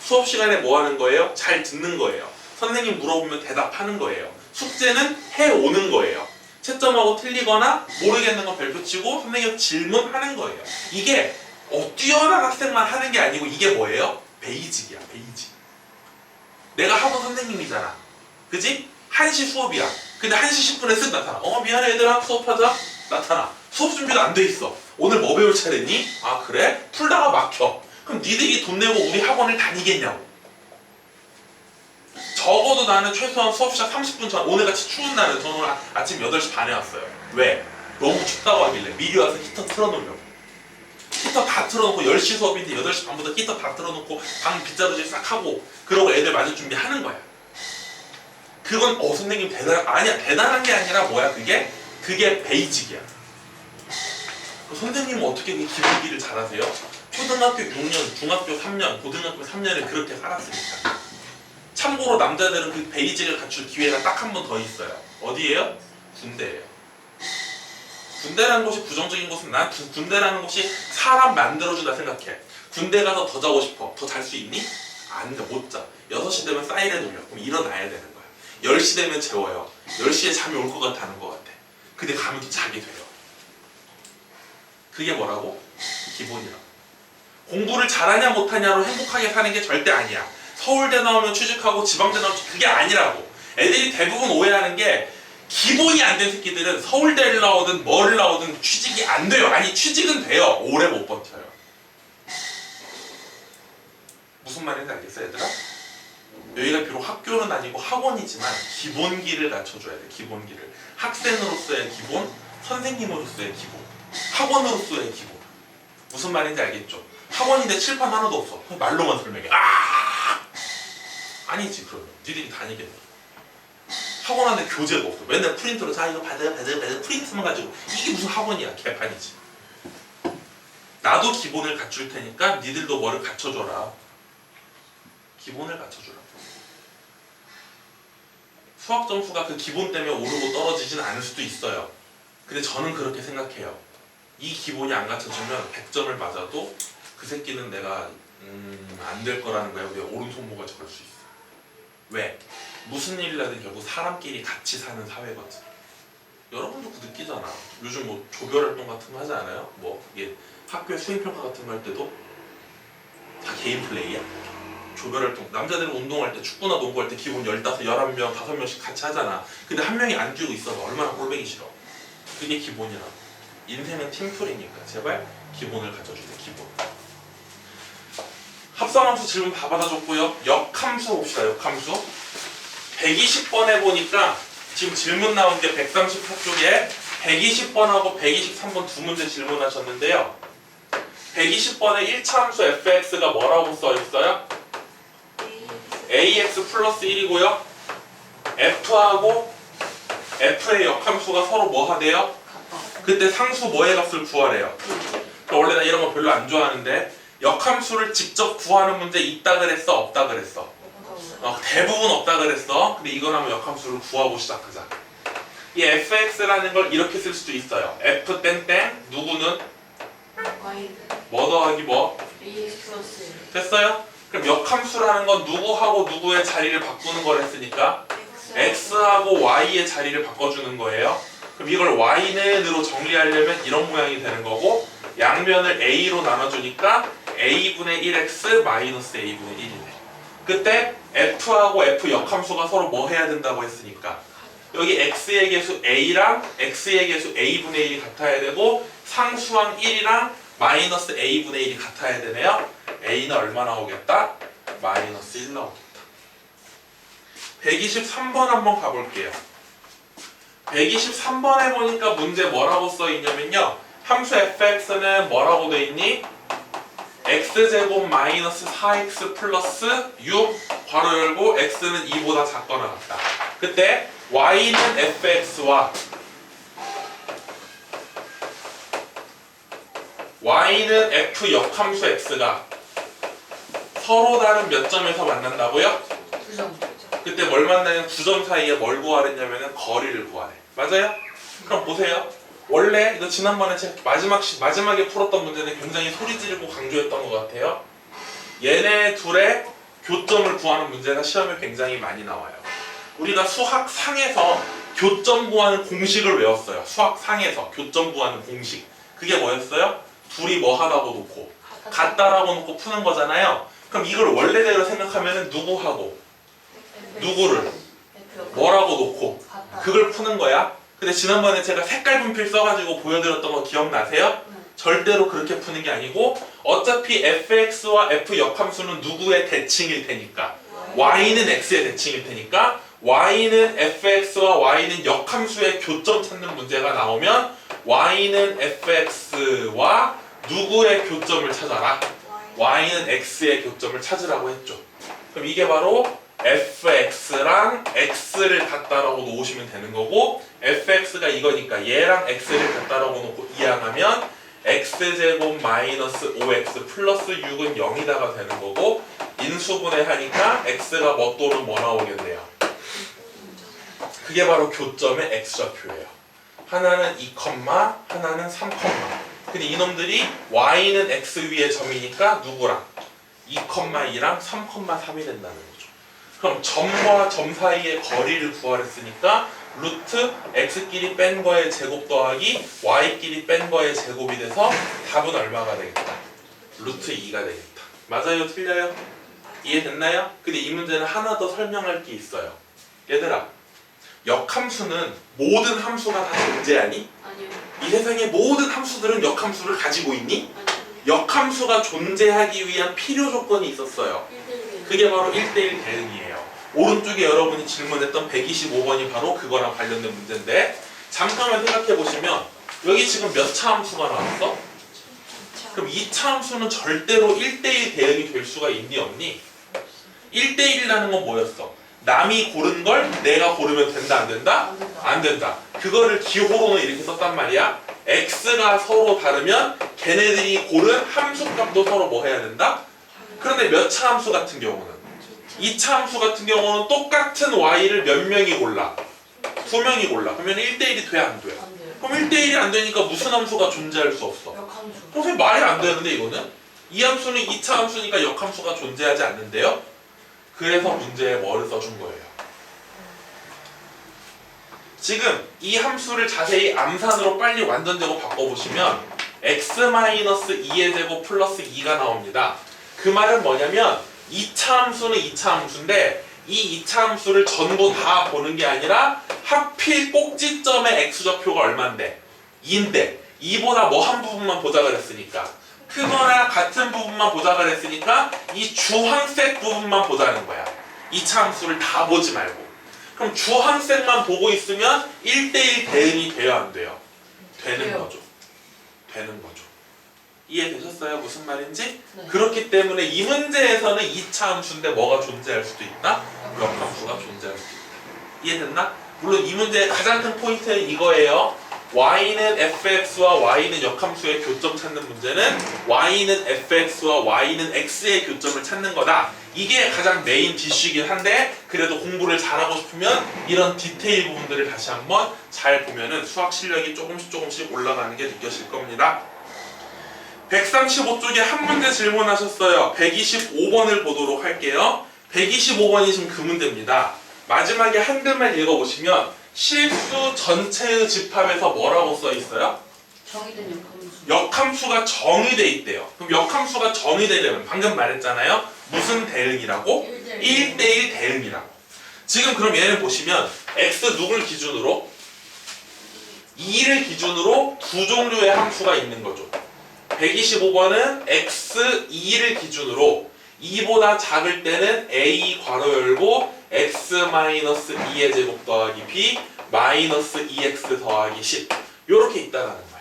수업 시간에 뭐 하는 거예요? 잘 듣는 거예요. 선생님 물어보면 대답하는 거예요. 숙제는 해오는 거예요. 채점하고 틀리거나 모르겠는 건 별표 치고 선생님 질문하는 거예요. 이게 뛰어난 학생만 하는 게 아니고 이게 뭐예요? 베이직이야. 베이직. 내가 학원 선생님이잖아. 그지? 1시 수업이야. 근데 1시 10분에 쓱 나타나. 미안해 얘들아 수업하자. 나타나. 수업 준비도 안 돼 있어. 오늘 뭐 배울 차례니? 아 그래? 풀다가 막혀. 그럼 니들이 돈 내고 우리 학원을 다니겠냐고. 적어도 나는 최소한 수업 시작 30분 전, 오늘같이 추운 날은 저는 오늘 아침 8시 반에 왔어요. 왜? 너무 춥다고 하길래 미리 와서 히터 틀어놓으려고. 히터 다 틀어놓고 10시 수업인데 8시 반부터 히터 다 틀어놓고 방 빗자루질 싹 하고 그러고 애들 맞을 준비하는 거야. 그건 선생님 아니야. 대단한 게 아니라 뭐야 그게? 그게 베이직이야. 선생님은 어떻게 그 기본기를 잘하세요? 초등학교 6년, 중학교 3년, 고등학교 3년을 그렇게 살았으니까. 참고로 남자들은 그 베이직을 갖출 기회가 딱 한 번 더 있어요. 어디예요? 군대예요. 군대라는 곳이 부정적인 곳은 난 군대라는 곳이 사람 만들어준다 생각해. 군대 가서 더 자고 싶어. 더 잘 수 있니? 안 돼. 못 자. 6시 되면 사이렌 울려. 그럼 일어나야 되는 거야. 10시 되면 재워요. 10시에 잠이 올 것 같다는 것 같아. 근데 가면 또 자게 돼요. 그게 뭐라고? 기본이라고. 공부를 잘하냐 못하냐로 행복하게 사는 게 절대 아니야. 서울대 나오면 취직하고 지방대 나오면 그게 아니라고. 애들이 대부분 오해하는 게 기본이 안 된 새끼들은 서울대를 나오든 뭐를 나오든 취직이 안 돼요. 아니 취직은 돼요. 오래 못 버텨요. 무슨 말인지 알겠어 얘들아? 여기가 비록 학교는 아니고 학원이지만 기본기를 갖춰줘야 돼. 기본기를. 학생으로서의 기본, 선생님으로서의 기본, 학원으로서의 기본. 무슨 말인지 알겠죠? 학원인데 칠판 하나도 없어. 말로만 설명해. 아니지 그러면. 니들이 다니겠네. 학원 안에 교재도 없어. 맨날 프린터로 자 이거 받아 프린트만 가지고 이게 무슨 학원이야. 개판이지. 나도 기본을 갖출 테니까 니들도 뭐를 갖춰줘라. 기본을 갖춰줘라. 수학 점수가 그 기본 때문에 오르고 떨어지진 않을 수도 있어요. 근데 저는 그렇게 생각해요. 이 기본이 안 갖춰지면 100점을 맞아도 그 새끼는 내가 안 될 거라는 거야. 왜 오른손모가 저럴 수 있어. 왜? 무슨 일이라든 결국 사람끼리 같이 사는 사회거든. 여러분도 그 느끼잖아. 요즘 뭐 조별활동 같은 거 하지 않아요? 뭐 이게 학교에 수행평가 같은 거 할 때도 다 개인 플레이야. 조별활동, 남자들은 운동할 때 축구나 농구할 때 기본 15, 11명, 5명씩 같이 하잖아. 근데 한 명이 안 뛰고 있어서 얼마나 꼴보기 싫어. 그게 기본이라. 인생은 팀플이니까 제발 기본을 가져주세요. 기본. 합성함수 질문 다 받아줬고요. 역함수 봅시다. 역함수 120번에 보니까 지금 질문 나온 게 134쪽에 120번하고 123번 두 문제 질문하셨는데요. 120번에 1차 함수 fx가 뭐라고 써있어요? ax 플러스 1이고요. f하고 f의 역함수가 서로 뭐 하대요? 그때 상수 뭐의 값을 구하래요. 원래 나 이런 거 별로 안 좋아하는데 역함수를 직접 구하는 문제 있다 그랬어? 없다 그랬어? 대부분 없다 그랬어. 근데 이건 한번 역함수를 구하고 시작하자. 이 fx라는 걸 이렇게 쓸 수도 있어요. f 땡땡 누구는? 뭐 더하기 뭐? ax 플러스 됐어요? 그럼 역함수라는 건 누구하고 누구의 자리를 바꾸는 걸 했으니까 x하고 y의 자리를 바꿔주는 거예요. 그럼 이걸 y는으로 정리하려면 이런 모양이 되는 거고 양면을 a로 나눠주니까 a분의 1x 마이너스 a분의 1이네. 그때 f하고 f 역함수가 서로 뭐 해야 된다고 했으니까 여기 x의 개수 a랑 x의 개수 a분의 1이 같아야 되고 상수항 1이랑 마이너스 a분의 1이 같아야 되네요. a는 얼마 나오겠다? 마이너스 1 나오겠다. 123번 한번 가볼게요. 123번에 보니까 문제 뭐라고 써있냐면요. 함수 fx는 뭐라고 돼있니? x제곱 마이너스 4x 플러스 6 괄호 열고 x는 2보다 작거나 같다. 그때 y는 fx와 y는 f 역함수 x가 서로 다른 몇 점에서 만난다고요? 9점. 그때 뭘 만나면 9점 사이에 뭘 구하랬냐면 거리를 구하래. 맞아요? 그럼 보세요. 원래 이거 지난번에 제가 마지막에 풀었던 문제는 굉장히 소리 지르고 강조했던 것 같아요. 얘네 둘의 교점을 구하는 문제가 시험에 굉장히 많이 나와요. 우리가 수학상에서 교점 구하는 공식을 외웠어요. 수학상에서 교점 구하는 공식. 그게 뭐였어요? 둘이 뭐 하다고 놓고 같다라고 놓고 푸는 거잖아요. 그럼 이걸 원래대로 생각하면 누구하고 누구를 뭐라고 놓고 그걸 푸는 거야. 근데 지난번에 제가 색깔 분필 써가지고 보여드렸던 거 기억나세요? 절대로 그렇게 푸는 게 아니고 어차피 fx와 f 역함수는 누구의 대칭일 테니까 y는 x의 대칭일 테니까 y는 fx와 y는 역함수의 교점 찾는 문제가 나오면 y는 fx와 누구의 교점을 찾아라? y는 x의 교점을 찾으라고 했죠. 그럼 이게 바로 fx랑 x를 갖다라고 놓으시면 되는 거고 fx가 이거니까 얘랑 x를 갖다라고 놓고 이항하면 x제곱 마이너스 5x 플러스 6은 0이다가 되는 거고 인수분해하니까 x가 뭐 또는 뭐 나오겠네요. 그게 바로 교점의 x좌표예요. 하나는 2, 하나는 3, 근데 이놈들이 y는 x 위의 점이니까 누구랑? 2,2랑 3,3이 된다는 거죠. 그럼 점과 점 사이의 거리를 구하랬으니까 루트 x끼리 뺀 거의 제곱 더하기 y끼리 뺀 거의 제곱이 돼서 답은 얼마가 되겠다? 루트 2가 되겠다. 맞아요? 틀려요? 이해됐나요? 근데 이 문제는 하나 더 설명할 게 있어요. 얘들아, 역함수는 모든 함수가 다 존재하니? 아니요. 이 세상의 모든 함수들은 역함수를 가지고 있니? 아니요. 역함수가 존재하기 위한 필요 조건이 있었어요. 1대1. 그게 바로 1대1 대응이에요. 오른쪽에 여러분이 질문했던 125번이 바로 그거랑 관련된 문제인데 잠깐만 생각해 보시면 여기 지금 몇 차 함수가 나왔어? 그럼 2차 함수는 절대로 1대1 대응이 될 수가 있니 없니? 1대1이라는 건 뭐였어? 남이 고른 걸 내가 고르면 된다 안 된다? 안 된다. 안 된다. 그거를 기호로는 이렇게 썼단 말이야. x가 서로 다르면 걔네들이 고른 함수값도 서로 뭐 해야 된다? 그런데 몇 차 함수 같은 경우는 2차 함수 같은 경우는 똑같은 y를 몇 명이 골라? 2명이 골라. 그러면 1대1이 돼 안 돼? 안 돼요. 그럼 1대1이 안 되니까 무슨 함수가 존재할 수 없어? 역함수. 선생님 말이 안 되는데 이거는? 이 함수는 2차 함수니까 역함수가 존재하지 않는데요? 그래서 문제에 뭐를 써준 거예요? 지금 이 함수를 자세히 암산으로 빨리 완전제곱 바꿔보시면 x-2의 제곱 플러스 2가 나옵니다. 그 말은 뭐냐면 2차 함수는 2차 함수인데 이 2차 함수를 전부 다 보는 게 아니라 하필 꼭지점의 x좌표가 얼만데? 2인데 2보다 뭐 한 부분만 보자 그랬으니까 크거나 같은 부분만 보자 그랬으니까 이 주황색 부분만 보자는 거야. 2차 함수를 다 보지 말고. 그럼 주황색만 보고 있으면 1대1 대응이 돼요 안 돼요? 되는 돼요. 거죠. 되는 거죠. 이해되셨어요? 무슨 말인지? 네. 그렇기 때문에 이 문제에서는 2차 함수인데 뭐가 존재할 수도 있다? 역함수가 존재할 수도 있다. 이해됐나? 물론 이 문제의 가장 큰 포인트는 이거예요. y는 fx와 y는 역함수의 교점 찾는 문제는 y는 fx와 y는 x의 교점을 찾는 거다. 이게 가장 메인 디쉬이긴 한데 그래도 공부를 잘하고 싶으면 이런 디테일 부분들을 다시 한번 잘 보면은 수학 실력이 조금씩 올라가는 게 느껴질 겁니다. 135쪽에 한 문제 질문하셨어요. 125번을 보도록 할게요. 125번이 지금 그 문제입니다. 마지막에 한 글만 읽어보시면 실수 전체의 집합에서 뭐라고 써 있어요? 정의된 역함수. 역함수가 정의돼 있대요. 그럼 역함수가 정의되려면 방금 말했잖아요. 무슨 대응이라고? 1대1 대응이라고. 지금 그럼 얘를 보시면 x 누굴 기준으로? 2를 기준으로 두 종류의 함수가 있는 거죠. 125번은 x 2를 기준으로 2보다 작을 때는 a 괄호 열고 x-2의 제곱 더하기 b 마이너스 2x 더하기 10 요렇게 있다라는 거야.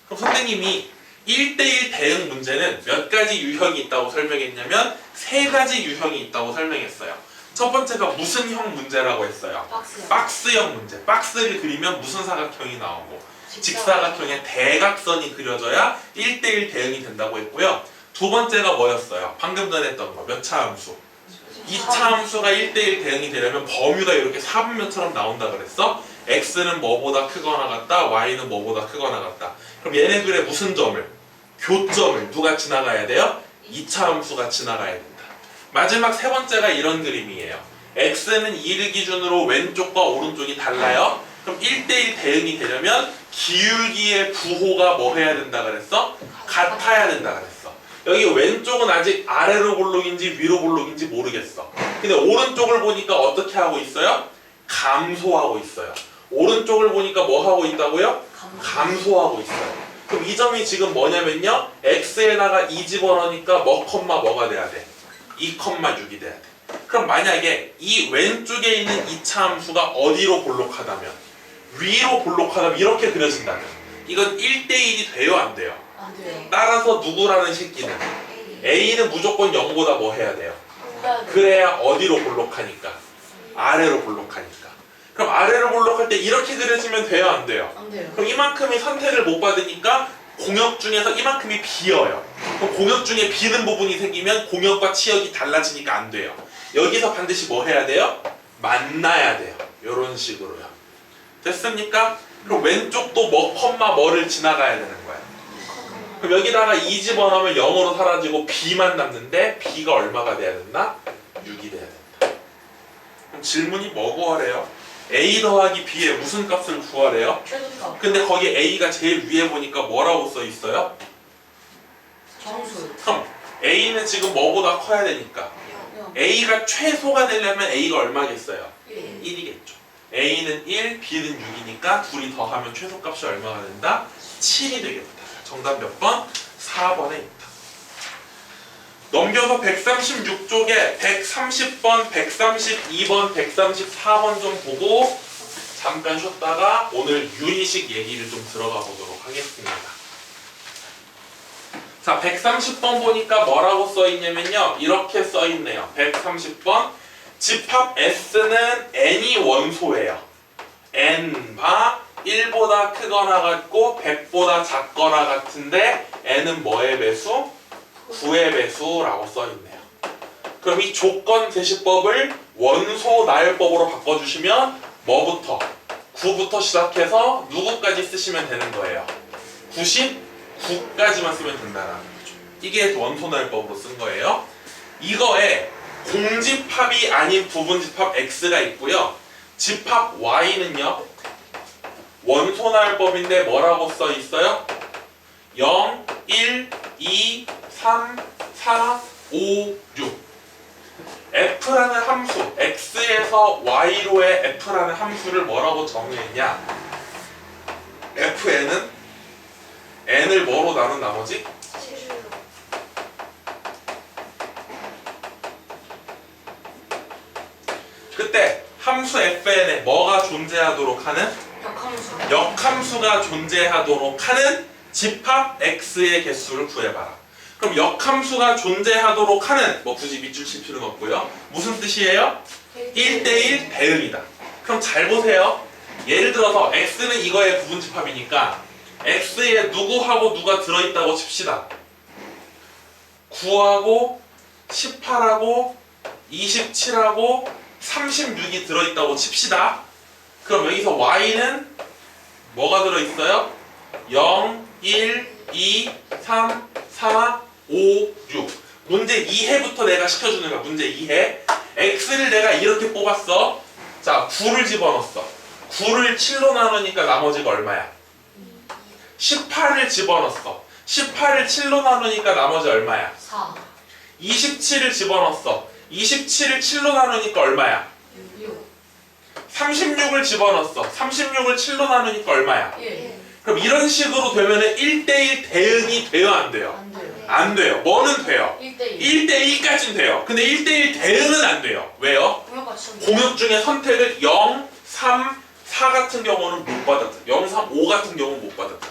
그럼 선생님이 1대1 대응 문제는 몇 가지 유형이 있다고 설명했냐면 세 가지 유형이 있다고 설명했어요. 첫 번째가 무슨 형 문제라고 했어요? 박스요. 박스형 문제. 박스를 그리면 무슨 사각형이 나오고 직사각형의 대각선이 그려져야 1대1 대응이 된다고 했고요. 두 번째가 뭐였어요? 방금 전에 했던 거. 몇 차 함수? 2차 함수가 1대1 대응이 되려면 범위가 이렇게 사분면처럼 나온다 그랬어? x는 뭐보다 크거나 같다, y는 뭐보다 크거나 같다. 그럼 얘네들의 무슨 점을? 교점을 누가 지나가야 돼요? 2차 함수가 지나가야 된다. 마지막 세 번째가 이런 그림이에요. x는 2를 기준으로 왼쪽과 오른쪽이 달라요. 그럼 1대1 대응이 되려면 기울기의 부호가 뭐 해야 된다 그랬어? 같아야 된다 그랬어. 여기 왼쪽은 아직 아래로 볼록인지 위로 볼록인지 모르겠어. 근데 오른쪽을 보니까 어떻게 하고 있어요? 감소하고 있어요. 오른쪽을 보니까 뭐 하고 있다고요? 감소하고 있어요. 그럼 이 점이 지금 뭐냐면요. x에다가 2 집어넣으니까 뭐가 돼야 돼? 2,6이 돼야 돼. 그럼 만약에 이 왼쪽에 있는 2차 함수가 어디로 볼록하다면? 위로 볼록하다면 이렇게 그려진다면 이건 1대1이 돼요 안 돼요? 안 돼요. 따라서 누구라는 새끼는 A는 무조건 0보다 뭐 해야 돼요? 해야 돼요. 그래야 어디로 볼록하니까? 아래로 볼록하니까. 그럼 아래로 볼록할 때 이렇게 그려지면 돼요 안 돼요? 안 돼요. 그럼 이만큼이 선택을 못 받으니까 공역 중에서 이만큼이 비어요. 그럼 공역 중에 비는 부분이 생기면 공역과 치역이 달라지니까 안 돼요. 여기서 반드시 뭐 해야 돼요? 만나야 돼요. 이런 식으로요. 됐습니까? 그럼 왼쪽도 뭐를 지나가야 되는 거야. 그럼 여기다가 2 집어넣으면 0으로 사라지고 b만 남는데 b가 얼마가 돼야 된다? 6이 돼야 된다. 그럼 질문이 뭐 구하래요? a 더하기 b의 무슨 값을 구하래요? 최소값. 근데 거기 a가 제일 위에 보니까 뭐라고 써 있어요? 정수. 그럼 a는 지금 뭐보다 커야 되니까 a가 최소가 되려면 a가 얼마겠어요? 1이겠죠. a는 1, b는 6이니까 둘이 더하면 최소값이 얼마가 된다? 7이 되겠다. 정답 몇 번? 4번에 있다. 넘겨서 136쪽에 130번, 132번, 134번 좀 보고 잠깐 쉬었다가 오늘 유리식 얘기를 좀 들어가 보도록 하겠습니다. 자, 130번 보니까 뭐라고 써있냐면요. 이렇게 써있네요. 130번 집합 S는 n이 원소예요. n바 1보다 크거나 같고 100보다 작거나 같은데 n은 뭐의 배수? 9의 배수라고 써있네요. 그럼 이 조건 제시법을 원소 나열법으로 바꿔주시면 뭐부터? 9부터 시작해서 누구까지 쓰시면 되는 거예요? 99까지만 쓰면 된다는 거죠. 이게 원소 나열법으로 쓴 거예요. 이거에 공집합이 아닌 부분집합 X가 있고요. 집합 Y는요. 원소 나열법인데 뭐라고 써 있어요? 0, 1, 2, 3, 4, 5, 6. F라는 함수, X에서 Y로의 F라는 함수를 뭐라고 정의했냐? Fn은 n을 뭐로 나눈 나머지? 그때 함수 fn에 뭐가 존재하도록 하는? 역함수. 역함수가 존재하도록 하는 집합 x의 개수를 구해봐라. 그럼 역함수가 존재하도록 하는, 뭐 굳이 밑줄 칠 필요는 없고요. 무슨 뜻이에요? 1대1 대응이다. 그럼 잘 보세요. 예를 들어서 x는 이거의 부분집합이니까 x에 누구하고 누가 들어있다고 칩시다. 9하고 18하고 27하고 36이 들어있다고 칩시다. 그럼 여기서 y는 뭐가 들어있어요? 0, 1, 2, 3, 4, 5, 6. 문제 2해부터 내가 시켜주는 거야. 문제 2해. x를 내가 이렇게 뽑았어. 자, 9를 집어넣었어. 9를 7로 나누니까 나머지가 얼마야? 18을 집어넣었어. 18을 7로 나누니까 나머지 얼마야? 4. 27을 집어넣었어. 27을 7로 나누니까 얼마야? 6. 36을 집어넣었어. 36을 7로 나누니까 얼마야? 1. 그럼 이런 식으로 되면은 1대1 대응이 돼요, 안 돼요? 안 돼요. 안 돼요. 뭐는 돼요? 1대1. 1대1까지는 돼요. 근데 1대1 대응은 안 돼요. 왜요? 공역같이. 공역 중에 선택을 0, 3, 4 같은 경우는 못 받았다. 0, 3, 5 같은 경우는 못 받았다.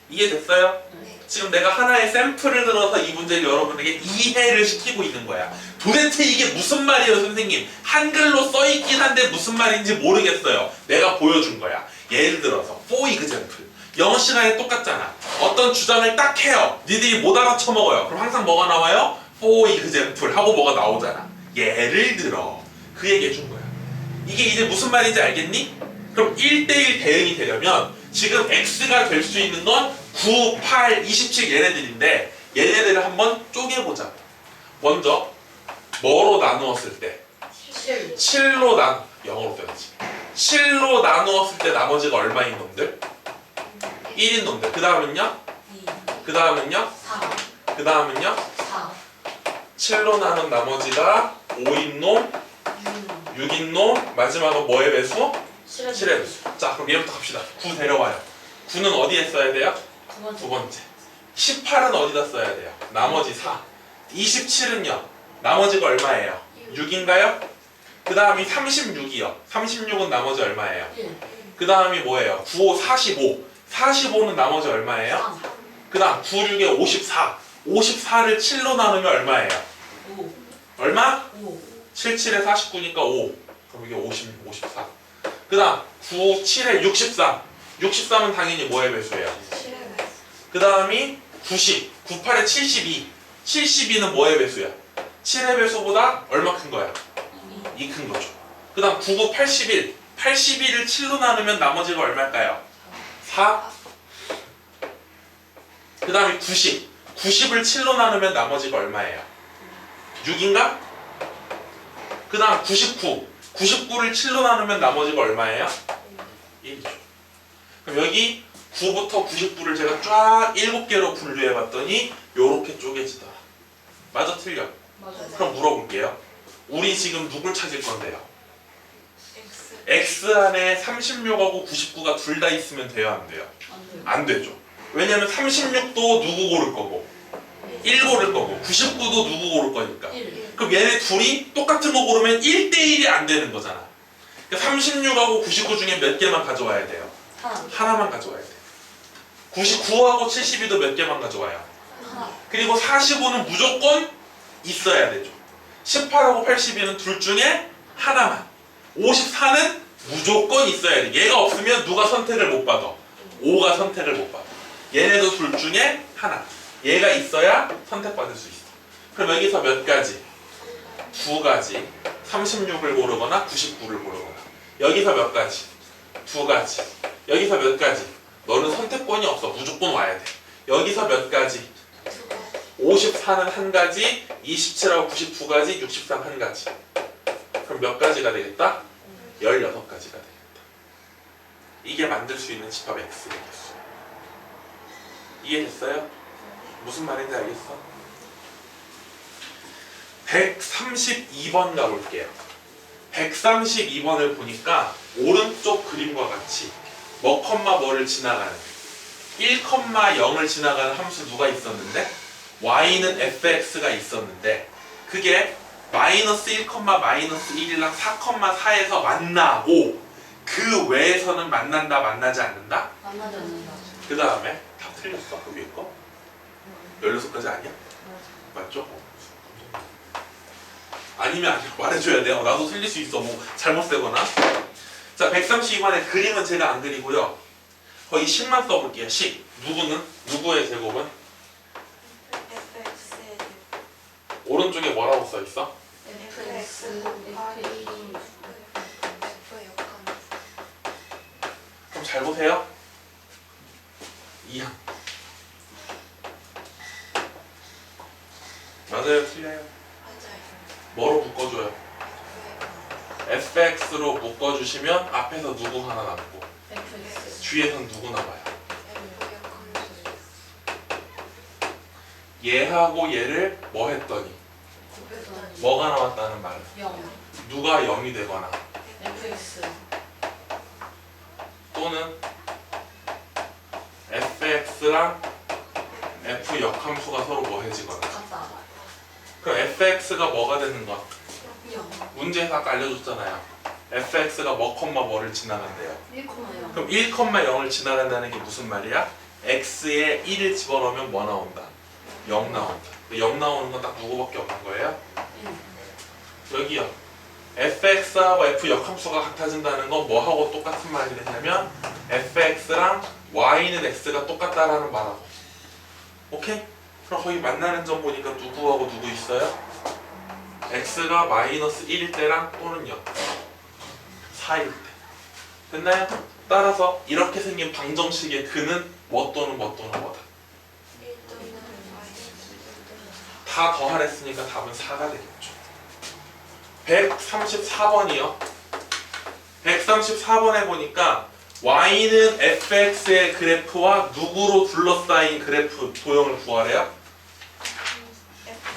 이해됐어요? 네. 지금 내가 하나의 샘플을 들어서 이 문제를 여러분에게 이해를 시키고 있는 거야. 도대체 이게 무슨 말이에요, 선생님? 한글로 써있긴 한데 무슨 말인지 모르겠어요. 내가 보여준 거야. 예를 들어서 for example. 영어 시간에 똑같잖아. 어떤 주장을 딱 해요. 니들이 못 알아쳐먹어요. 그럼 항상 뭐가 나와요? for example 하고 뭐가 나오잖아. 예를 들어. 그 얘기 해준 거야. 이게 이제 무슨 말인지 알겠니? 그럼 1대1 대응이 되려면 지금 x가 될 수 있는 건 9, 8, 27 얘네들인데 얘네들을 한번 쪼개보자. 먼저 뭐로 나누었을 때? 7. 7로 영어로 써야지. 7로 나누었을 때 나머지가 얼마인 놈들? 1인 놈들. 그 다음은요? 2. 그 다음은요? 4. 그 다음은요? 4. 7로 나눈 나머지가 5인 놈, 6. 6인 놈, 마지막은 뭐의 배수? 7의 7의 배수. 자, 그럼 얘부터 갑시다. 9 데려와요. 9는 어디에 써야 돼요? 두 번째. 두 번째. 18은 어디다 써야 돼요? 나머지 4. 27은요? 나머지가 얼마예요? 6인가요? 그 다음이 36이요. 36은 나머지 얼마예요? 1. 그 다음이 뭐예요? 9, 5, 45. 45는 나머지 얼마예요? 3. 그 다음 9, 6에 54. 54를 7로 나누면 얼마예요? 5. 얼마? 5. 7, 7에 49니까 5. 그럼 이게 56, 54. 그 다음 9, 7에 63. 63은 당연히 뭐의 배수예요? 7의 배수. 그 다음이 90. 98에 72. 72는 뭐의 배수야? 7의 배수보다 얼마 큰 거야? 2 큰 거죠. 그 다음 99, 81. 81을 7로 나누면 나머지가 얼마일까요? 4. 그 다음에 90. 90을 7로 나누면 나머지가 얼마예요? 6인가? 그 다음 99. 99를 7로 나누면 나머지가 얼마예요? 1이죠. 그럼 여기 9부터 99를 제가 쫙 7개로 분류해봤더니 요렇게 쪼개지더라. 맞아, 틀려? 맞아요. 그럼 물어볼게요. 우리 지금 누굴 찾을 건데요? X. X 안에 36하고 99가 둘 다 있으면 돼요, 안 돼요? 안 돼요. 안 되죠. 왜냐면 36도 누구 고를 거고 1 고를 거고 99도 누구 고를 거니까. 1. 그럼 얘네 둘이 똑같은 거 고르면 1대1이 안 되는 거잖아. 그러니까 36하고 99 중에 몇 개만 가져와야 돼요? 하나. 하나만 가져와야 돼요. 99하고 72도 몇 개만 가져와요? 하나. 그리고 45는 무조건 있어야 되죠. 18하고 82는 둘 중에 하나만. 54는 무조건 있어야 돼. 얘가 없으면 누가 선택을 못 받아? 5가 선택을 못 받아. 얘네도 둘 중에 하나. 얘가 있어야 선택받을 수 있어. 그럼 여기서 몇 가지? 두 가지. 36을 고르거나 99를 고르거나. 여기서 몇 가지? 두 가지. 여기서 몇 가지? 너는 선택권이 없어. 무조건 와야 돼. 여기서 몇 가지? 54는 한 가지, 27하고 99가지, 63 한 가지. 그럼 몇 가지가 되겠다? 16가지가 되겠다. 이게 만들 수 있는 집합 X겠어. 이해됐어요? 무슨 말인지 알겠어? 132번 가볼게요. 132번을 보니까 오른쪽 그림과 같이 뭐, 뭐를 지나가는 1,0을 지나가는 함수 누가 있었는데 y는 fx가 있었는데 그게 마이너스 1, 마이너스 1이랑 4,4에서 만나고 그 외에서는 만난다 만나지 않는다? 만나지 않는다. 그 다음에 다 틀렸어 그 위에 거? 16가지 아니야? 맞죠? 아니면 아니야 말해줘야 돼요. 나도 틀릴 수 있어 뭐 잘못 세거나. 자 132번의 그림은 제가 안 그리고요 거의 10만 써볼게요. 10 누구의 제곱은? fx의 오른쪽에 뭐라고 써있어? fx, f 역함수. 그럼 잘 보세요. 2항 맞아요 틀려요? 맞아요. 뭐로 묶어줘요? fx로 묶어주시면 앞에서 누구 하나 남고 fx, 뒤에선 누구 남아요? f 역함수. 얘하고 얘를 뭐 했더니 곱했더니 뭐가 나왔다는 말은 0, 누가 0이 되거나 fx, 또는 fx랑 f 역함수가 서로 뭐 해지거나 같다. 그럼 fx가 뭐가 되는 거? 0, 문제에서 아까 알려줬잖아요. fx가 뭐를 지나간대요. 1,0. 그럼 1,0을 지나간다는 게 무슨 말이야? x에 1을 집어넣으면 뭐 나온다? 0 나온다. 0 나오는 건 딱 누구밖에 없는 거예요? 1, 여기요. fx하고 f 역함수가 같아진다는 건 뭐하고 똑같은 말이 되냐면 fx랑 y는 x가 똑같다라는 말하고. 오케이? 그럼 거기 만나는 점 보니까 누구하고 누구 있어요? x가 마이너스 1일 때랑 또는 0 4일 때. 됐나요? 따라서 이렇게 생긴 방정식의 근은 뭐 또는 뭐 또는 뭐다. 1 또는 마이너스 1 또는 다 더하랬으니까 답은 4가 되겠죠. 134번이요. 134번에 보니까 y는 fx의 그래프와 누구로 둘러싸인 그래프 도형을 구하래요?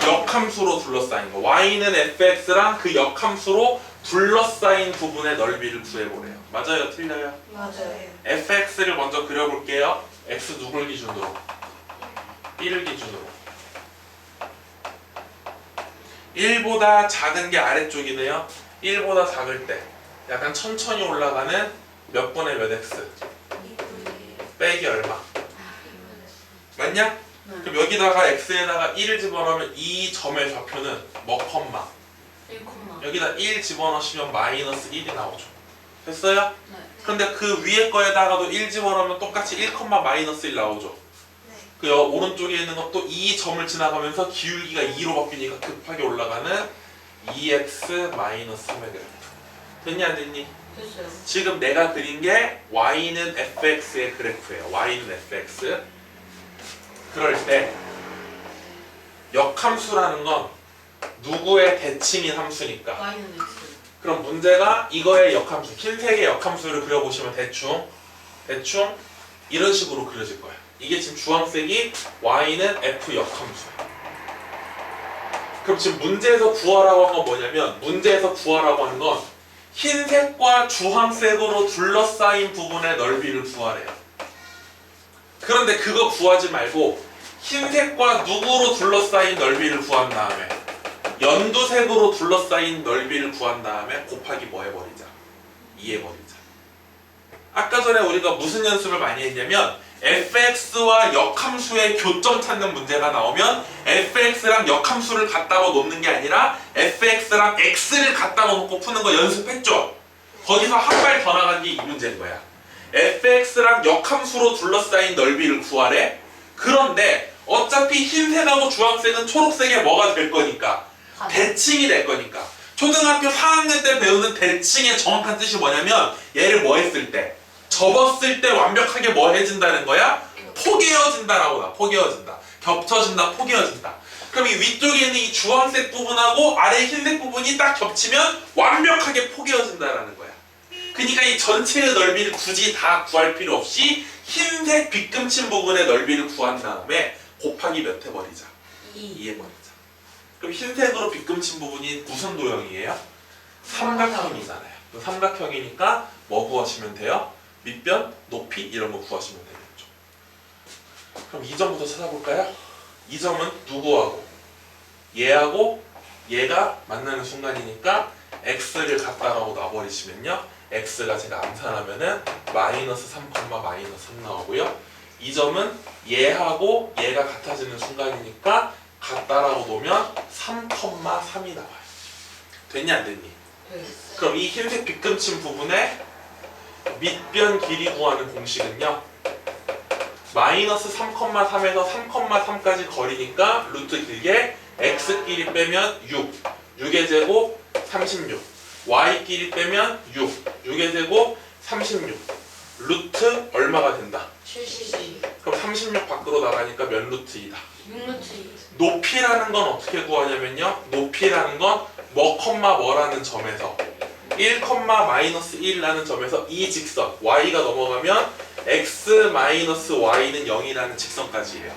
역함수로 둘러싸인 거. y는 fx랑 그 역함수로 둘러싸인 부분의 넓이를 구해보래요. 맞아요? 틀려요? 맞아요. fx를 먼저 그려볼게요. x 누굴 기준으로? 1을 기준으로. 1보다 작은 게 아래쪽이네요. 1보다 작을 때 약간 천천히 올라가는 몇 분의 몇 x? 빼기 얼마? 맞냐? 그럼 여기다가 x에다가 1을 집어넣으면 이 점의 좌표는 뭐 컴마? 1, 여기다 1 집어넣으시면 마이너스 1이 나오죠. 됐어요? 네. 근데 그 위에 거에다가도 1 집어넣으면 똑같이 1, 마이너스 1 나오죠. 네. 그 오른쪽에 있는 것도 이 점을 지나가면서 기울기가 2로 바뀌니까 급하게 올라가는 2x 마이너스 3의 그래프. 됐니 안 됐니? 됐어요. 지금 내가 그린 게 y는 fx의 그래프예요. y는 fx. 그럴 때 역함수라는 건 누구의 대칭인 함수니까. y는 x, 그럼 문제가 이거의 역함수, 흰색의 역함수를 그려보시면 대충 이런 식으로 그려질 거예요. 이게 지금 주황색이 y는 f 역함수야. 그럼 지금 문제에서 구하라고 한 건 뭐냐면 문제에서 구하라고 하는 건 흰색과 주황색으로 둘러싸인 부분의 넓이를 구하래요. 그런데 그거 구하지 말고 흰색과 누구로 둘러싸인 넓이를 구한 다음에 연두색으로 둘러싸인 넓이를 구한 다음에 곱하기 뭐 해버리자? 2 해버리자. 아까 전에 우리가 무슨 연습을 많이 했냐면 fx와 역함수의 교점 찾는 문제가 나오면 fx랑 역함수를 갖다가 놓는 게 아니라 fx랑 x를 갖다가 놓고 푸는 거 연습했죠? 거기서 한 발 더 나간 게 이 문제인 거야. fx랑 역함수로 둘러싸인 넓이를 구하래. 그런데 어차피 흰색하고 주황색은 초록색에 뭐가 될 거니까? 대칭이 될 거니까. 초등학교 4학년 때 배우는 대칭의 정확한 뜻이 뭐냐면 얘를 뭐 했을 때? 접었을 때 완벽하게 뭐 해진다는 거야? 포개어진다라고 나. 포개어진다. 겹쳐진다. 포개어진다. 그럼 이 위쪽에 있는 이 주황색 부분하고 아래 흰색 부분이 딱 겹치면 완벽하게 포개어진다라는 거야. 그러니까 이 전체의 넓이를 굳이 다 구할 필요 없이 흰색 빗금친 부분의 넓이를 구한 다음에 곱하기 몇 해버리자? 2 해버리자. 그럼 흰색으로 빗금친 부분이 무슨 도형이에요? 삼각형이잖아요. 삼각형이니까 뭐 구하시면 돼요? 밑변, 높이 이런 거 구하시면 되겠죠. 그럼 이 점부터 찾아볼까요? 이 점은 누구하고? 얘하고 얘가 만나는 순간이니까 x를 갖다라고 놔버리시면요. x가 제가 암산하면은 마이너스 3, 마이너스 3 나오고요. 이 점은 얘하고 얘가 같아지는 순간이니까 같다라고 놓으면 3,3이 나와요. 됐니 안 됐니? 그럼 이 흰색 빗금친 부분에 밑변 길이 구하는 공식은요. 마이너스 3,3에서 3,3까지 거리니까 루트 길게 x끼리 빼면 6, 6의 제곱 36, y끼리 빼면 6, 6의 제곱 36, 루트 얼마가 된다? 72 그럼 36 밖으로 나가니까 몇 루트 2다? 6루트 2 높이라는 건 어떻게 구하냐면요. 높이라는 건 뭐라는 점에서 1, 마이너스 1라는 점에서 이 직선 y가 넘어가면 x 마이너스 y는 0이라는 직선까지예요.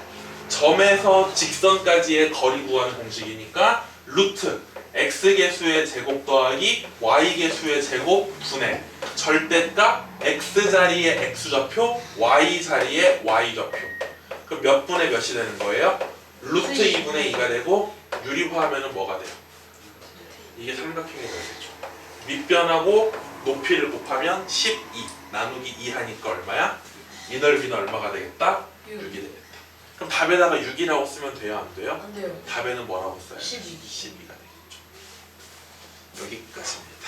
점에서 직선까지의 거리 구하는 공식이니까 루트 x개수의 제곱 더하기 y개수의 제곱 분의 절대값 x자리의 x좌표 y자리의 y좌표. 그럼 몇 분의 몇이 되는 거예요? 루트 2분의 2가 되고 유리화하면 뭐가 돼요? 이게 삼각형이 되겠죠. 밑변하고 높이를 곱하면 12 나누기 2 하니까 얼마야? 이 넓이는 얼마가 되겠다? 6이 되겠다. 그럼 답에다가 6이라고 쓰면 돼요? 안 돼요? 안 돼요. 답에는 뭐라고 써요? 12 12가 되겠죠. 여기까지입니다.